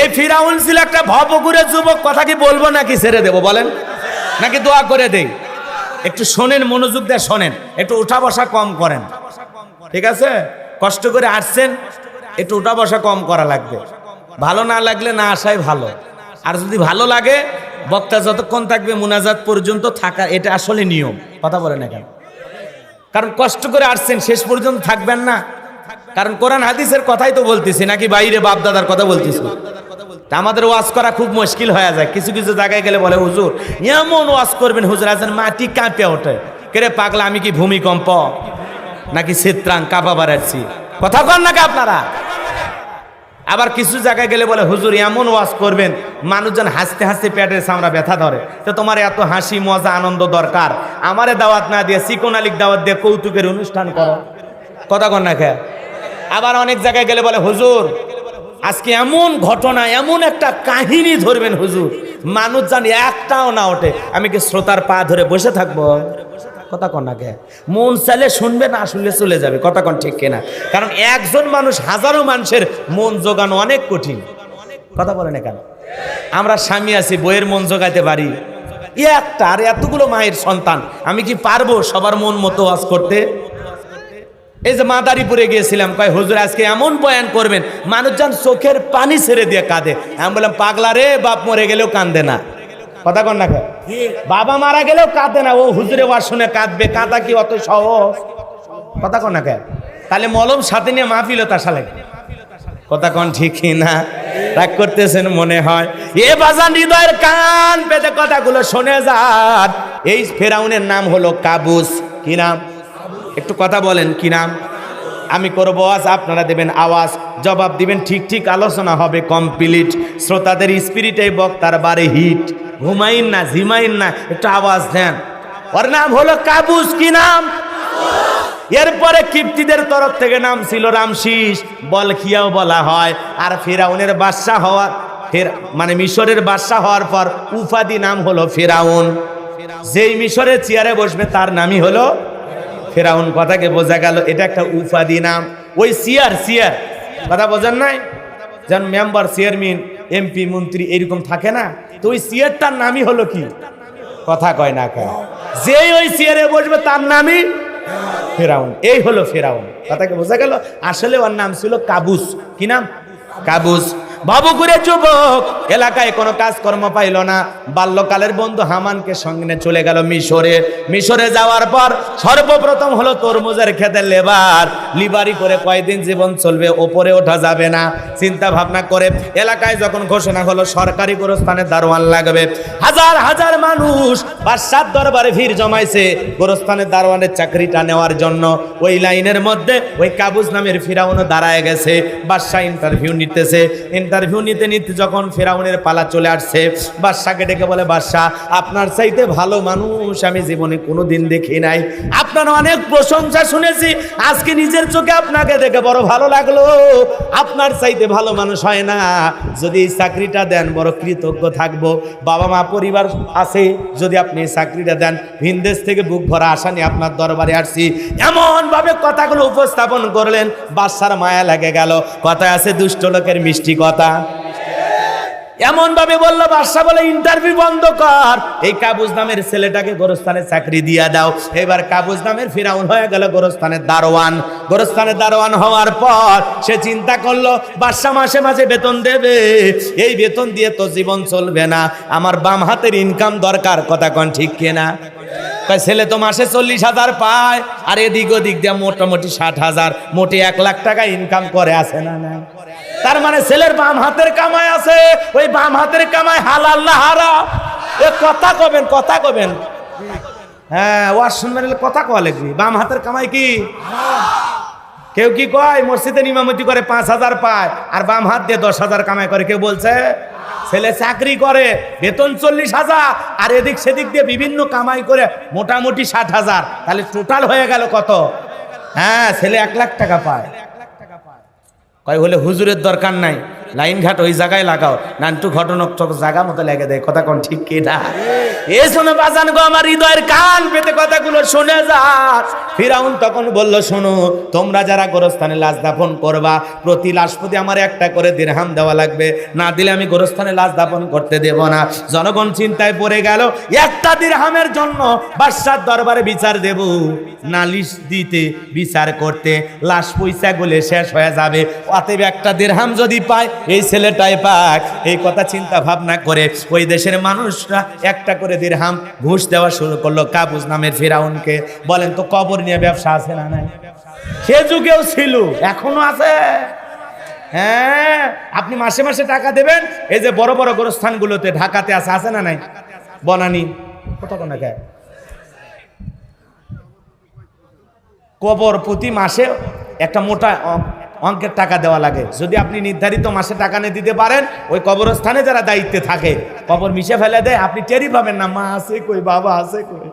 এই ফিরাউন ছিল একটা ভবঘুরে যুবক। কথা কি বলবো নাকি ছেড়ে দেবো বলেন? নাকি দোয়া করে দেই? একটু শোনেন, মনোযোগ দিয়ে শোনেন, একটু উঠা বসা কম করেন। ঠিক আছে? কষ্ট করে আসছেন, একটু উঠা বসা কম করা লাগবে। ভালো না লাগলে না আসাই ভালো। আর যদি ভালো লাগে, বক্তা যতক্ষণ থাকবে মুনাজাত পর্যন্ত থাকা, এটা আসলে নিয়ম। কথা বলে না কেন? কারণ কষ্ট করে আসছেন, শেষ পর্যন্ত থাকবেন না। কারণ কোরআন হাদিসের কথাই তো বলতেছি, নাকি বাইরে বাপ দাদার কথা বলতেছি? আমাদের ওয়াজ করা খুব মুশকিল হয়ে যায়। কিছু কিছু জায়গায় গেলে বলে হুজুর এমন ওয়াজ করবেন, হুজুর আছেন মাটি কাঁপে ওঠে। কেরে পাগলা, আমি কি ভূমিকম্প নাকি চিত্রাং কাঁপা বাড়াচ্ছি? কথা কন নাকি আপনারা? আবার কিছু জায়গায় গেলে বলে হুজুর এমন ওয়াজ করবেন, মানুষজন হাসতে হাসতে পেটের চামড়া ব্যথা ধরে। তো তোমার এত হাসি মজা আনন্দ দরকার, আমারে দাওয়াত না দিয়ে চিকন আলীক দাওয়াত দিয়ে কৌতুকের অনুষ্ঠান করো। কথা কন না খে? আবার অনেক জায়গায় গেলে বলে হুজুর আজকে এমন ঘটনা, এমন একটা কাহিনী ধরবেন হুজুর, মানুষ জানি একটাও না ওঠে। আমি কি শ্রোতার পা ধরে বসে থাকবো? কথা কন না কে? মন চাইলে শুনবে, না শুনলে চলে যাবে। কথা কন ঠিক কিনা? কারণ একজন মানুষ হাজারো মানুষের মন জোগানো অনেক কঠিন। কথা বলে না কেন? আমরা স্বামী আছি, বইয়ের মন জোগাইতে পারি একটা, আর এতগুলো মায়ের সন্তান, আমি কি পারবো সবার মন মতো ওয়াজ করতে? এই যে মাদারীপুরে গিয়েছিলাম, কয় হুজুর আজকে এমন বয়ান করবেন, মানুষজন চোখের পানি ছেড়ে দিয়ে কাঁদে। আমি বললাম পাগলা রে, বাপ মরে গেলেও কান্দে না। কথা কন না? বাবা মারা গেলেও কাঁদে না, ও হুজুরে ওয়াজ শুনে কাঁদবে। কাঁদা কি অত সহজ? কথা কন না? তাহলে মলম সাথে নিয়ে মাহফিল তার সালে। কথা কন ঠিক না? রাগ করতেছেন মনে হয়। এ বাজান হৃদয়ের কান পেতে কথাগুলো শুনে যান। এই ফেরাউনের নাম হলো কাবুস। কি নাম? একটু কথা বলেন, কি নাম? আমি করবো আওয়াজ, আপনারা দেবেন আওয়াজ, জবাব দিবেন ঠিক ঠিক, আলোচনা হবে কমপ্লিট। শ্রোতাদের স্পিরিটে বক্তার বারে হিট। ঘুমাইন না, ঝিমাইন না, একটু আওয়াজ দেন। ওর নাম হলো কাবুস। কি নাম? এরপরে কিপ্তিদের তরফ থেকে নাম ছিল রামশিস, বলখিয়াও বলা হয়। আর ফেরাউনের বাদশা হওয়া, মানে মিশরের বাদশা হওয়ার পর উপাধি নাম হলো ফেরাউন। যেই মিশরের চেয়ারে বসবে তার নামই হলো ফেরাউন। কথাকে বোঝা গেল, এটা একটা উপাধি নাম। ওই চেয়ার কথা বোঝেন নাই? যেন মেম্বার, চেয়ারম্যান, এমপি, মন্ত্রী এরকম থাকে না, তো ওই চেয়ারটার নামই হলো কি? কথা কয় না কেন? যেই ওই চেয়ারে বসবে তার নামই ফেরাউন। এই হলো ফেরাউন। কথাকে বোঝা গেল। আসলে ওর নাম ছিল কাবুস। কি নাম? কাবুস। বাবু করে যুবক, এলাকায় কোনো কাজকর্ম পাইল না। বাল্যকালের বন্ধু হামানকে সঙ্গে নিয়ে চলে গেল মিশরে। মিশরে যাওয়ার পর সর্বপ্রথম হলো তরমুজের খেতে লিবারি করে কয়দিন জীবন চলবে, ওপরে ওঠা যাবে না। চিন্তা ভাবনা করে এলাকায় যখন ঘোষণা হলো সরকারি গোরস্থানে দারোয়ান লাগবে, হাজার হাজার মানুষ বাদশার দরবারে ভিড় জমাইছে গোরস্থানের দারোয়ানের চাকরিটা নেওয়ার জন্য। ওই লাইনের মধ্যে ওই কাবুস নামের ফিরাউনও দাঁড়ায় গেছে। বাদশা ইন্টারভিউ নিতেছে। ইন্টারভিউ নিতে নিতে যখন ফেরাউনের পালা চলে আসছে, বাদশাকে ডেকে বলে, বাদশা আপনার চাইতে ভালো মানুষ আমি জীবনে কোনোদিন দেখি নাই। আপনার অনেক প্রশংসা শুনেছি, আজকে নিজের চোখে আপনাকে দেখে বড় ভালো লাগলো। আপনার চাইতে ভালো মানুষ হয় না। যদি এই চাকরিটা দেন বড় কৃতজ্ঞ থাকবো। বাবা মা পরিবার আছে, যদি আপনি এই চাকরিটা দেন, ভিনদেশ থেকে বুক ভরা আশা নিয়ে আপনার দরবারে আসছি। এমন ভাবে কথাগুলো উপস্থাপন করলেন, বাদশার মায়া লেগে গেল। কথায় আছে দুষ্ট লোকের মিষ্টি কথা। এমন ভাবে বললো, বাদশা বলে ইন্টারভিউ বন্ধ কর, এই কাবুস নামের ছেলেটাকে গোরস্থানে চাকরি দিয়া দাও। এবার কাবুস নামের ফিরাউন হয়ে গেল গোরস্থানের দারোয়ান। গোরস্থানের দারোয়ান হওয়ার পর সে চিন্তা করলো, বাদশা মাসে মাসে বেতন দেবে, এই বেতন দিয়ে তো জীবন চলবে না, আমার বাম হাতের ইনকাম দরকার। কথা কন ঠিক কিনা? ছেলে তো মাসে 40,000 পায়, আর এদিক ওদিক দিয়ে মোটামুটি 60,000, মোটে 1 লাখ টাকা ইনকাম করে, আছে না? না। তার মানে ছেলের বাম হাতের কামাই আছে। ওই বাম হাতের কামাই হালাল না হারাম? এ কথা কবেন, কথা কবেন। হ্যাঁ, ওয়াজ শুনবেন, কথা কওয়া লাগবে। বাম হাতের কামাই কি? কেউ কি কয় মসজিদে ইমামতি করে 5,000 পায়, আর বাম হাত দিয়ে 10,000 কামাই করে? কেউ বলছে? ছেলে চাকরি করে, বেতন 40,000, আর এদিক সেদিক দিয়ে বিভিন্ন কামাই করে মোটামুটি 60,000, তাহলে টোটাল হয়ে গেল কত? হ্যাঁ, ছেলে 1 লাখ টাকা পায়। কয় হলে হুজুরের দরকার নাই, লাইন ঘাট ওই জায়গায় লাগাও, নান্টু ঘটনক জায়গা মতো লেগে দেয়। কথা কোন ঠিক কি না? এই শোনো বাজান গো, আমার হৃদয়ের কান পেতে কথাগুলো শুনে যা। ফিরাউন তখন বলল, শোনো, তোমরা যারা গোরস্থানে লাশ দাফন করবা, প্রতি লাশ প্রতি আমার একটা করে দিরহাম দেওয়া লাগবে, না দিলে আমি গোরস্থানে লাশ দাফন করতে দেব না। জনগণ চিন্তায় পড়ে গেল, একটা দিরহামের জন্য বাদশার দরবারে বিচার দেব, নালিশ দিতে বিচার করতে লাশ পয়সা গুলে শেষ হয়ে যাবে, অতএব একটা দিরহাম যদি পায় এই ছেলেটাই পাক। এই কথা চিন্তা ভাবনা করে ওই দেশের মানুষরা একটা করে দিরহাম ঘুষ দেওয়া শুরু করলো কাবুজ নামের ফিরাউনকে। বলেন তো কবর নিয়ে ব্যবসা আছে না নাই? সে যুগেও ছিল, এখনো আছে। হ্যাঁ, আপনি মাসে মাসে টাকা দেবেন। এই যে বড় বড় গোরস্থানগুলোতে ঢাকাতে আছে না নাই? বনানী কত কোন কবর প্রতি মাসে একটা মোটা অঙ্কের টাকা দেওয়া লাগে। যদি আপনি নির্ধারিত মাসে টাকা নিয়ে দিতে পারেন, ওই কবরস্থানে যারা দায়িত্বে থাকে কবর মিশে ফেলে দেয়, আপনি টেরই পাবেন না মা আছে কই, বাবা আছে কই।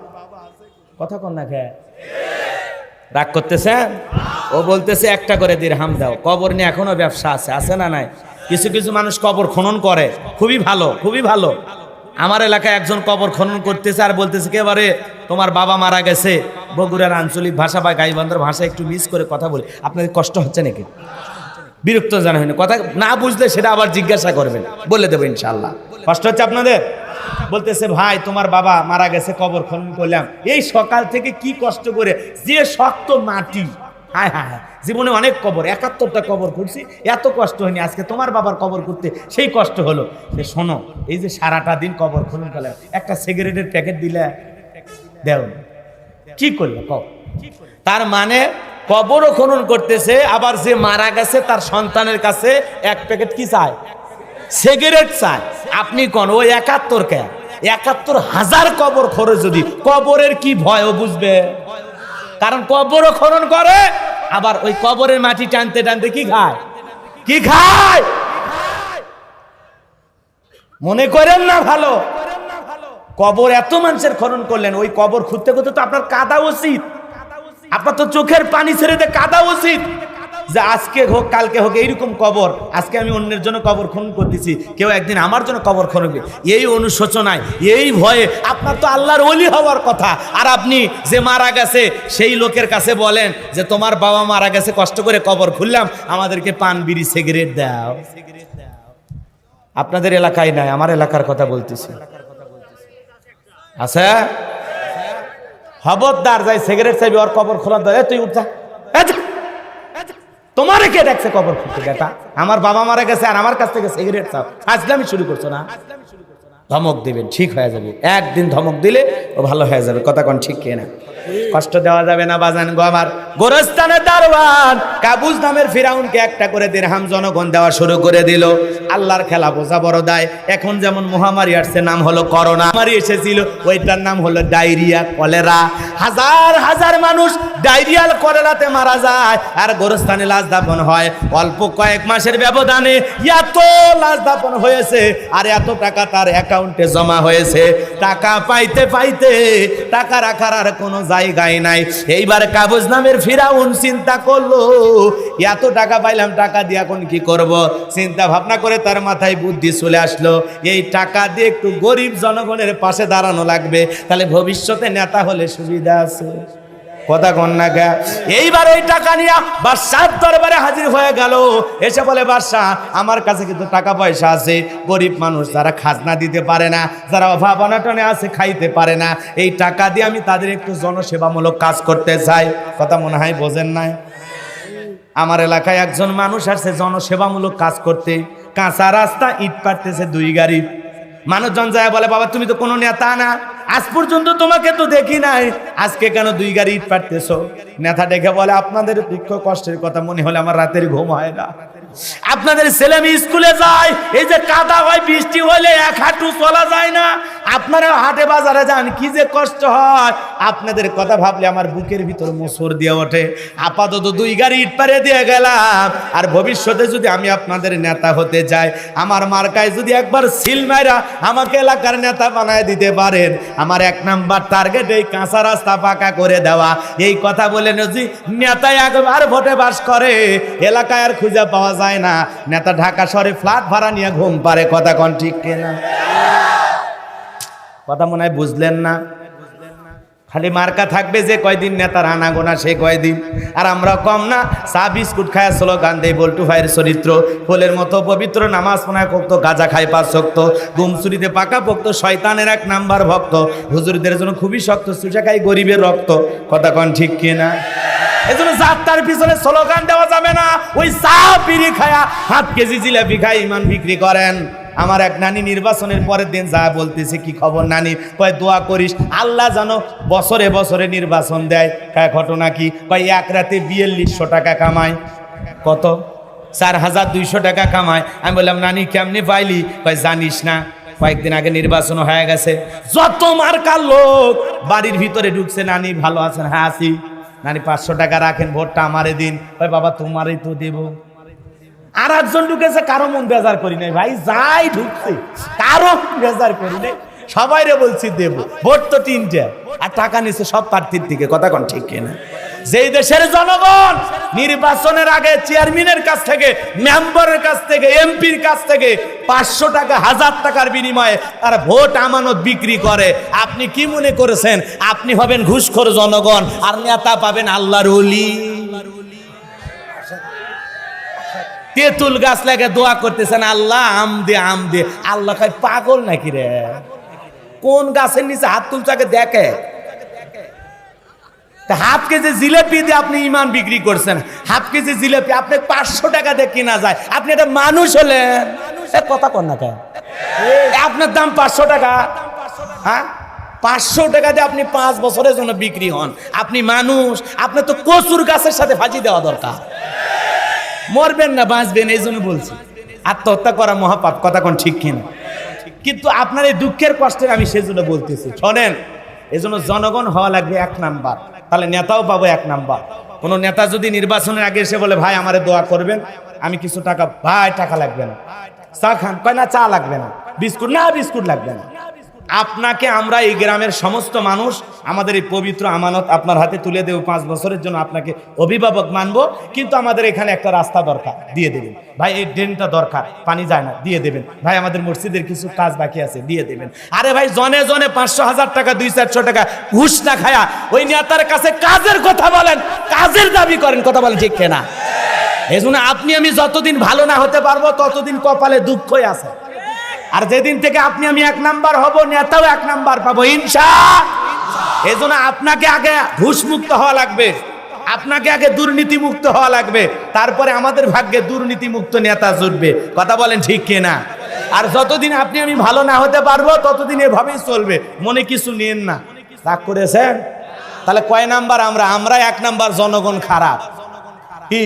কথা কন না খেয়ে রাগ করতেছেন? ও বলতেছে একটা করে দিরহাম দাও। কবর নিয়ে এখনো ব্যবসা আছে না নাই? কিছু কিছু মানুষ কবর খনন করে, খুবই ভালো, খুবই ভালো। আমার এলাকায় একজন কবর খনন করতেছে আর বলতেছে একেবারে তোমার বাবা মারা গেছে, বগুড়ার আঞ্চলিক ভাষা বা গাইবান্ধার ভাষা একটু মিস করে কথা বলি, আপনাদের কষ্ট হচ্ছে নাকি? বিরক্ত জানা হয়নি, কথা না বুঝলে সেটা আবার জিজ্ঞাসা করবেন, বলে দেবো ইনশাল্লাহ। কষ্ট হচ্ছে আপনাদের? বলতেছে ভাই তোমার বাবা মারা গেছে, কবর খনন করলাম, এই সকাল থেকে কি কষ্ট করে, যে শক্ত মাটি, হায় হায় হায়, জীবনে অনেক কবর, 71টা কবর করছি, এত কষ্ট হয়নি, আজকে তোমার বাবার কবর করতে সেই কষ্ট হলো। শোনো, এই যে সারাটা দিন কবর খনন করলাম, একটা সিগারেটের প্যাকেট দিলে দেও, কি করলো কও? তার মানে কবরও খনন করতেছে, আবার যে মারা গেছে তার সন্তানের কাছে এক প্যাকেট কি চায়? সিগারেট চায়। আপনি কোন ওই 71 কে 71,000 কবর খরচ, যদি কবরের কি ভয় ও বুঝবে, কারণ কবরও খনন করে, আবার ওই কবরের মাটি টানতে টানতে কি খায়? কি খায়? মনে করেন না ভালো, কবর এত মানুষের খনন করলেন, ওই কবর খুঁজতে খুঁজতে তো আপনার কাঁদা উচিত, আপনার তো চোখের পানি ছেড়ে দিয়ে কাঁদা উচিত যে আজকে হোক কালকে হোক এইরকম কবর, আজকে আমি অন্যের জন্য কবর খনন করতেছি, কেউ একদিন আমার জন্য কবর খনন করবে, এই অনুশোচনায়, এই ভয়ে আপনার তো আল্লাহর ওলি হওয়ার কথা, আর আপনি যে মারা গেছে সেই লোকের কাছে বলেন যে তোমার বাবা মারা গেছে, কষ্ট করে কবর খুললাম, আমাদেরকে পান বিড়ি সিগারেট দাও। আপনাদের এলাকায় নাই, আমার এলাকার কথা বলতেছি। আচ্ছা, খবরদার যাই সিগারেট চাইবি ওর কবর খোলা দেয়, তুই উঠা, তোমার কে দেখছে কবর খুলতে? বেটা, আমার বাবা মারা গেছে আর আমার কাছ থেকে সিগারেট চাও, আজলামি শুরু করছো না? ধমক দিবেন, ঠিক হয়ে যাবে, একদিন ধমক দিলে ও ভালো হয়ে যাবে। কথা কোন ঠিক কিনা? কষ্ট দেওয়া যাবে না বাজান গো আমার। গোরস্থানের দারোয়ান কাবুজ নামের ফিরাউনকে একটা করে দিরহাম জনগণ দেওয়া শুরু করে দিল। আল্লাহর খেলা বোঝা বড় দায়। এখন যেমন মহামারী আসছে, নাম হলো করোনা, মহামারী এসেছিল ওইটার নাম হলো ডায়রিয়া, কলেরা, হাজার হাজার মানুষ ডায়রিয়াল কলেরাতে মারা যায়, আর গোরস্থানে লাশ দাফন হয়। অল্প কয়েক মাসের ব্যবধানে এত লাশ দাফন হয়েছে, আর এত টাকা তার অ্যাকাউন্টে জমা হয়েছে। টাকা পাইতে পাইতে টাকা রাখার আর কোনো জায়গায় নাই। এইবার কাবুজ নামের ফিরাউন চিন্তা করলো, এত টাকা পাইলাম, টাকা দিয়ে এখন কি করব? চিন্তা ভাবনা করে তার মাথায় বুদ্ধি চলে আসলো, এই টাকা দিয়ে একটু গরিব জনগণের পাশে দাঁড়ানো লাগবে, তাহলে ভবিষ্যতে নেতা হলে সুবিধা আছে। কথা কন্যা গা। এইবার ওই টাকা নিয়ে বাদশার দরবারে হাজির হয়ে গেল। এসে বলে, বাদশাহ আমার কাছে কিন্তু টাকা পয়সা আছে, গরিব মানুষ যারা খাজনা দিতে পারে না, যারা অভাব অনটনে আছে, খাইতে পারে না, এই টাকা দিয়ে আমি তাদের একটু জনসেবামূলক কাজ করতে চাই। কথা মনে হয় বোঝেন নাই? আমার এলাকায় একজন মানুষ আসছে জনসেবামূলক কাজ করতে, কাঁচা রাস্তা ইট পাড়তেছে 2 গাড়ি। মানুষজন যায় বলে, বাবা তুমি তো কোনো নেতা না, আজ পর্যন্ত তোমাকে তো দেখি নাই, আজকে কেন 2 গাড়ি ইট পাড়তেছো? নেতা দেখে বলে, আপনাদের দুঃখ কষ্টের কথা মনে হলে আমার রাতের ঘুম হয় না। আপনাদের ছেলে মেয়ে স্কুলে যায়, এই যে কাদা হয়, বৃষ্টি হলে 1 হাঁটু চলা যায় না, আপনারা হাটে বাজারে যান, কি যে কষ্ট হয়, আপনাদের কথা ভাবলে আমার বুকের ভিতর মোচড় দিয়ে ওঠে। আপাতত 2 গাড়ি ইট পাড়ে দিয়ে গেলাম, আর ভবিষ্যতে যদি আমি আপনাদের নেতা হতে যাই, আমার মার্কায় যদি একবার সিল মাইরা আমাকে এলাকার নেতা বানায় দিতে পারেন, আমার 1 নাম্বার টার্গেট এই কাঁচা রাস্তা পাকা করে দেওয়া। এই কথা বলে যদি নেতায় একবার ভোটে বাস করে, এলাকায় আর খুঁজে পাওয়া যায় যায় না, নেতা ঢাকা শহরে ফ্ল্যাট ভাড়া নিয়ে ঘুম পারে। কথা কোন ঠিক কিনা? কথা মনে হয় বুঝলেন না। খালি মার্কা থাকবে যে কয়দিন নেতার আনাগোনা সে কয়দিন। আর আমরা কম না, চা বিস্কুট খায় স্লোগান দেই বল্টু ভাইয়ের চরিত্র ফুলের মতো পবিত্র, নামাজ পড়ায় করত, গাঁজা খায় 5 ওয়াক্ত, গুমচুরিতে পাকা পোক্ত, শয়তানের 1 নাম্বার ভক্ত, হুজুরদের জন্য খুবই শক্ত, চুষা খাই গরিবের রক্ত। কথা কোন ঠিক কিনা? এজন্য যাত্রার পিছনে স্লোগান দেওয়া যাবে না। ওই চা বিড়ি খায়া 7 কেজি জিলাপি খায় ইমান বিক্রি করেন। আমার এক নানি নির্বাচনের পরের দিন যা বলতেছে, কি খবর নানি? কয় দোয়া করিস আল্লাহ জানো বছরে বছরে নির্বাচন দেয়। কয় ঘটনা কি? কয় এক রাতে 4200 টাকা কামায়। কত? 4200 টাকা কামায়। আমি বললাম নানি কেমনি পাইলি? কয় জানিস না, কয়েকদিন আগে নির্বাচন হয়ে গেছে, যত মার্কার লোক বাড়ির ভিতরে ঢুকছে। নানি ভালো আছেন? হ্যাঁ আছি। নানি 500 টাকা রাখেন, ভোটটা আমারে দিন। কয় বাবা তোমারই তো দেব। আর একজন ঢুকেছে, কারো মন বেজার করি নাই ভাই, যাই ঢুকছে কারো বেজার করি নাই, সবাই রে বলছি দেব। ভোট তো 3টে, আর টাকা নিচ্ছে সব প্রার্থীর থেকে। কথা কোন ঠিক কিনা? যেই দেশের জনগণ নির্বাচনের আগে চেয়ারম্যানের কাছ থেকে, মেম্বারের কাছ থেকে, এমপির কাছ থেকে 500 টাকা 1000 টাকার বিনিময়ে তার ভোট আমানত বিক্রি করে, আপনি কি মনে করেছেন আপনি হবেন ঘুষখোর জনগণ আর নেতা পাবেন আল্লাহর ওলি? তেঁতুল গাছ লাগে দোয়া করতেছেন, আল্লাহ আম দে আম দে। আল্লাহ কয় পাগল নাকি রে? কোন গাছের নিচে হাত তুলছাকে দেখে। হাফ কেজি জিলেপি দিয়ে আপনি ইমান বিক্রি করছেন। হাফ কেজি জিলেপি আপনি 500 টাকা দিয়ে কিনা যায়। আপনি একটা মানুষ হলেন? কথা কন না কেন? আপনার দাম 500 টাকা। হ্যাঁ, 500 টাকা দিয়ে আপনি 5 বছরের জন্য বিক্রি হন। আপনি মানুষ? আপনার তো কচুর গাছের সাথে ফাঁসি দেওয়া দরকার। মরবেন না, বাঁচবেন, এই জন্য বলছি। আত্মহত্যা করা মহাপাপ। কথা কোন ঠিক কিনা? কিন্তু আপনার এই দুঃখের কষ্টের আমি সেজন্য বলতেছি, শোনেন, এজন্য জনগণ হওয়া লাগবে 1 নাম্বার, তাহলে নেতাও পাবো 1 নাম্বার। কোন নেতা যদি নির্বাচনের আগে এসে বলে ভাই আমারে দোয়া করবেন, আমি কিছু টাকা, ভাই টাকা লাগবে না, চা খান, কয় না চা লাগবে না, বিস্কুট না, বিস্কুট লাগবে না। আপনাকে আমরা এই গ্রামের সমস্ত মানুষ আমাদের এই পবিত্র আমানত আপনার হাতে তুলে দেব। 5 বছরের জন্য আপনাকে অভিভাবক মানবো, কিন্তু আমাদের এখানে একটা রাস্তা দরকার, দিয়ে দেবেন। ভাই এই ড্রেনটা দরকার, পানি যায় না, দিয়ে দেবেন। ভাই আমাদের মসজিদের কিছু কাজ বাকি আছে, দিয়ে দেবেন। আরে ভাই জনে জনে 500 1000 টাকা 200-400 টাকা ঘুষ না খায়া ওই নেতার কাছে কাজের কথা বলেন, কাজের দাবি করেন। কথা বলেন ঠিক কিনা? এই জন্য আপনি আমি যতদিন ভালো না হতে পারবো ততদিন কপালে দুঃখই আছে। আর যেদিন থেকে আপনি আমি 1 নাম্বার হব, নেতাও 1 নাম্বার পাবো ইনশাআল্লাহ। এই জন্য আপনাকে আগে ঘুষ মুক্ত হওয়া লাগবে, আপনাকে আগে দুর্নীতি মুক্ত হওয়া লাগবে, তারপরে আমাদের ভাগ্যে দুর্নীতি মুক্ত নেতা জুটবে। কথা বলেন ঠিক কিনা? আর যতদিন আপনি আমি ভালো না হতে পারবো ততদিন এভাবেই চলবে। মনে কিছু নিয়েন না, রাগ করেছেন? তাহলে কয় নাম্বার আমরা? আমরা 1 নাম্বার, জনগণ খারাপ। কি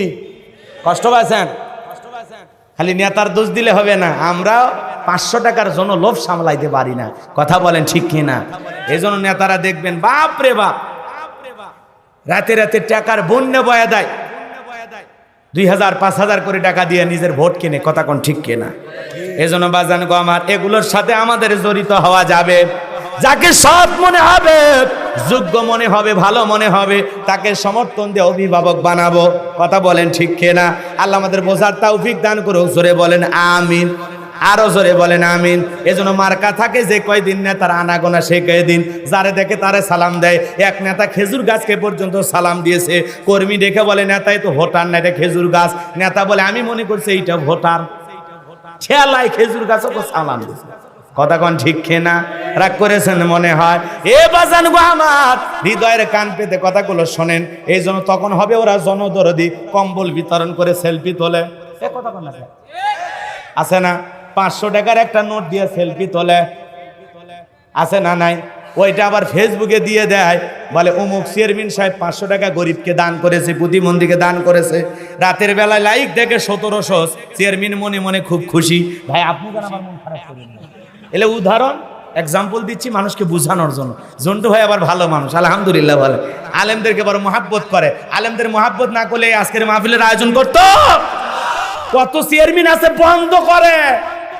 কষ্ট পাচ্ছেন? খালি নেতার দোষ দিলে হবে না, আমরাও 500 টাকার জন্য লোভ সামলাইতে পারি না। কথা বলেন ঠিক কিনা? এই জন্য নেতারা দেখবেন বাপ রে বাপ, রাতে রাতে টাকার বন্যা বয়া দেয়, 2000-5000 করে টাকা দিয়ে নিজের ভোট কিনে। কথা কোন ঠিক কিনা? এই জন্য বাজান গো আমার, এগুলোর সাথে আমাদের জড়িত হওয়া যাবে। যাকে সৎ মনে হবে, যোগ্য মনে হবে, ভালো মনে হবে, তাকে সমর্থন দিয়ে অভিভাবক বানাবো। কথা বলেন ঠিক কিনা? আল্লাহ আমাদের বোঝার তৌফিক দান করুক। জোরে বলেন আমিন, আরো জোরে বলেন আমিন। এজন্য মার্কা থাকে যে কয়দিন নেতার আনাগোনা সে কয়দিন, যারে দেখে তারে সালাম দেয়। এক নেতা খেজুর গাছকে পর্যন্ত সালাম দিয়েছে। কর্মী দেখে বলে নেতাই তো ভোটার না, এটা খেজুর গাছ। নেতা বলে আমি মনে করছি এইটা ভোটার, ঠেলাই খেজুর গাছও সালাম দিয়েছে। কথা কোন ঠিক কিনা? রাগ করেছেন মনে হয়? এ বাজান গো আমার, হৃদয়ের কান পেতে কথাগুলো শোনেন। এই জন্য তখন হবে ওরা জনদরদি, কম্বল বিতরণ করে সেলফি তোলে। আছে না? 500 টাকার একটা নোট দিয়ে সেলফি তোলে, আছে না নাই? ওইটা আবার ফেসবুকে দিয়ে দেয়, বলে অমুক চেয়ারম্যান সাহেব 500 টাকা গরিবকে দান করেছে, প্রতিবন্ধীকে দান করেছে। রাতের বেলায় লাইক দেখে 1700, চেয়ারম্যান মনে মনে খুব খুশি। ভাই আপনি কেন আমার মন খারাপ করেন? এলে উদাহরণ এক্সাম্পল দিচ্ছি মানুষকে বোঝানোর জন্য। জন্টু ভাই আবার ভালো মানুষ, আলহামদুলিল্লাহ বলে, আলেমদেরকে বড় মহাব্বত করে। আলেমদের মহাব্বত না করলে আজকের মাহফিলের আয়োজন করতো? কত চেয়ারম্যান আছে বন্ধ করে,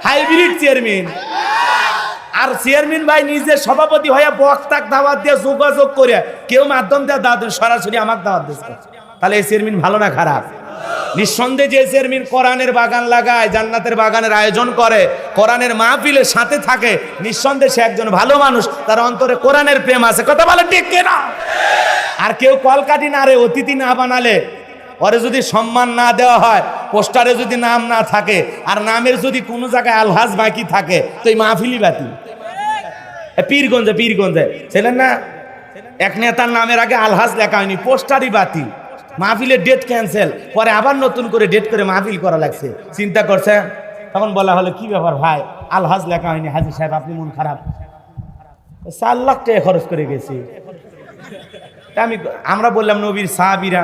হাইব্রিড চেয়ারম্যান। আর চেয়ারম্যান ভাই নিজে সভাপতি হয়ে বক্তাক দাওয়াত দিয়ে যোগাযোগ করে, কেউ মাধ্যম দিয়ে দাওয়াত, সরাসরি আমাকে দাওয়াত দিচ্ছে। তাহলে এই চেয়ারম্যান ভালো না খারাপ? নিঃসন্দেহে যে চেয়ারম্যান কোরআনের বাগান লাগায়, জান্নাতের বাগানের আয়োজন করে, কোরআনের মাহফিলের সাথে থাকে, নিঃসন্দেহে সে একজন ভালো মানুষ, তার অন্তরে কোরআনের প্রেম আছে। কথা বলে ঠিক কিনা? আর কেউ কলকাঠি না রে অতিথি না বানালে, ওরে যদি সম্মান না দেওয়া হয়, পোস্টারে যদি নাম না থাকে, আর নামের যদি কোনো জায়গায় আলহাজ বাকি থাকে, তো এই মাহফিলই বাতিল। পীরগঞ্জে ছিলেন না এক নেতার নামের আগে আলহাজ লেখা হয়নি, পোস্টারই বাতিল, মাহফিলের ডেট ক্যান্সেল, পরে আবার নতুন করে ডেট করে মাহফিল করা লাগছে। চিন্তা করছে, তখন বলা হলো কি ব্যাপার ভাই, আলহাজ লেখা হয়নি, হাজী সাহেব আপনি মন খারাপ? 4 লাখ টাকা খরচ করে গেছি। আমরা বললাম নবীর সাহাবীরা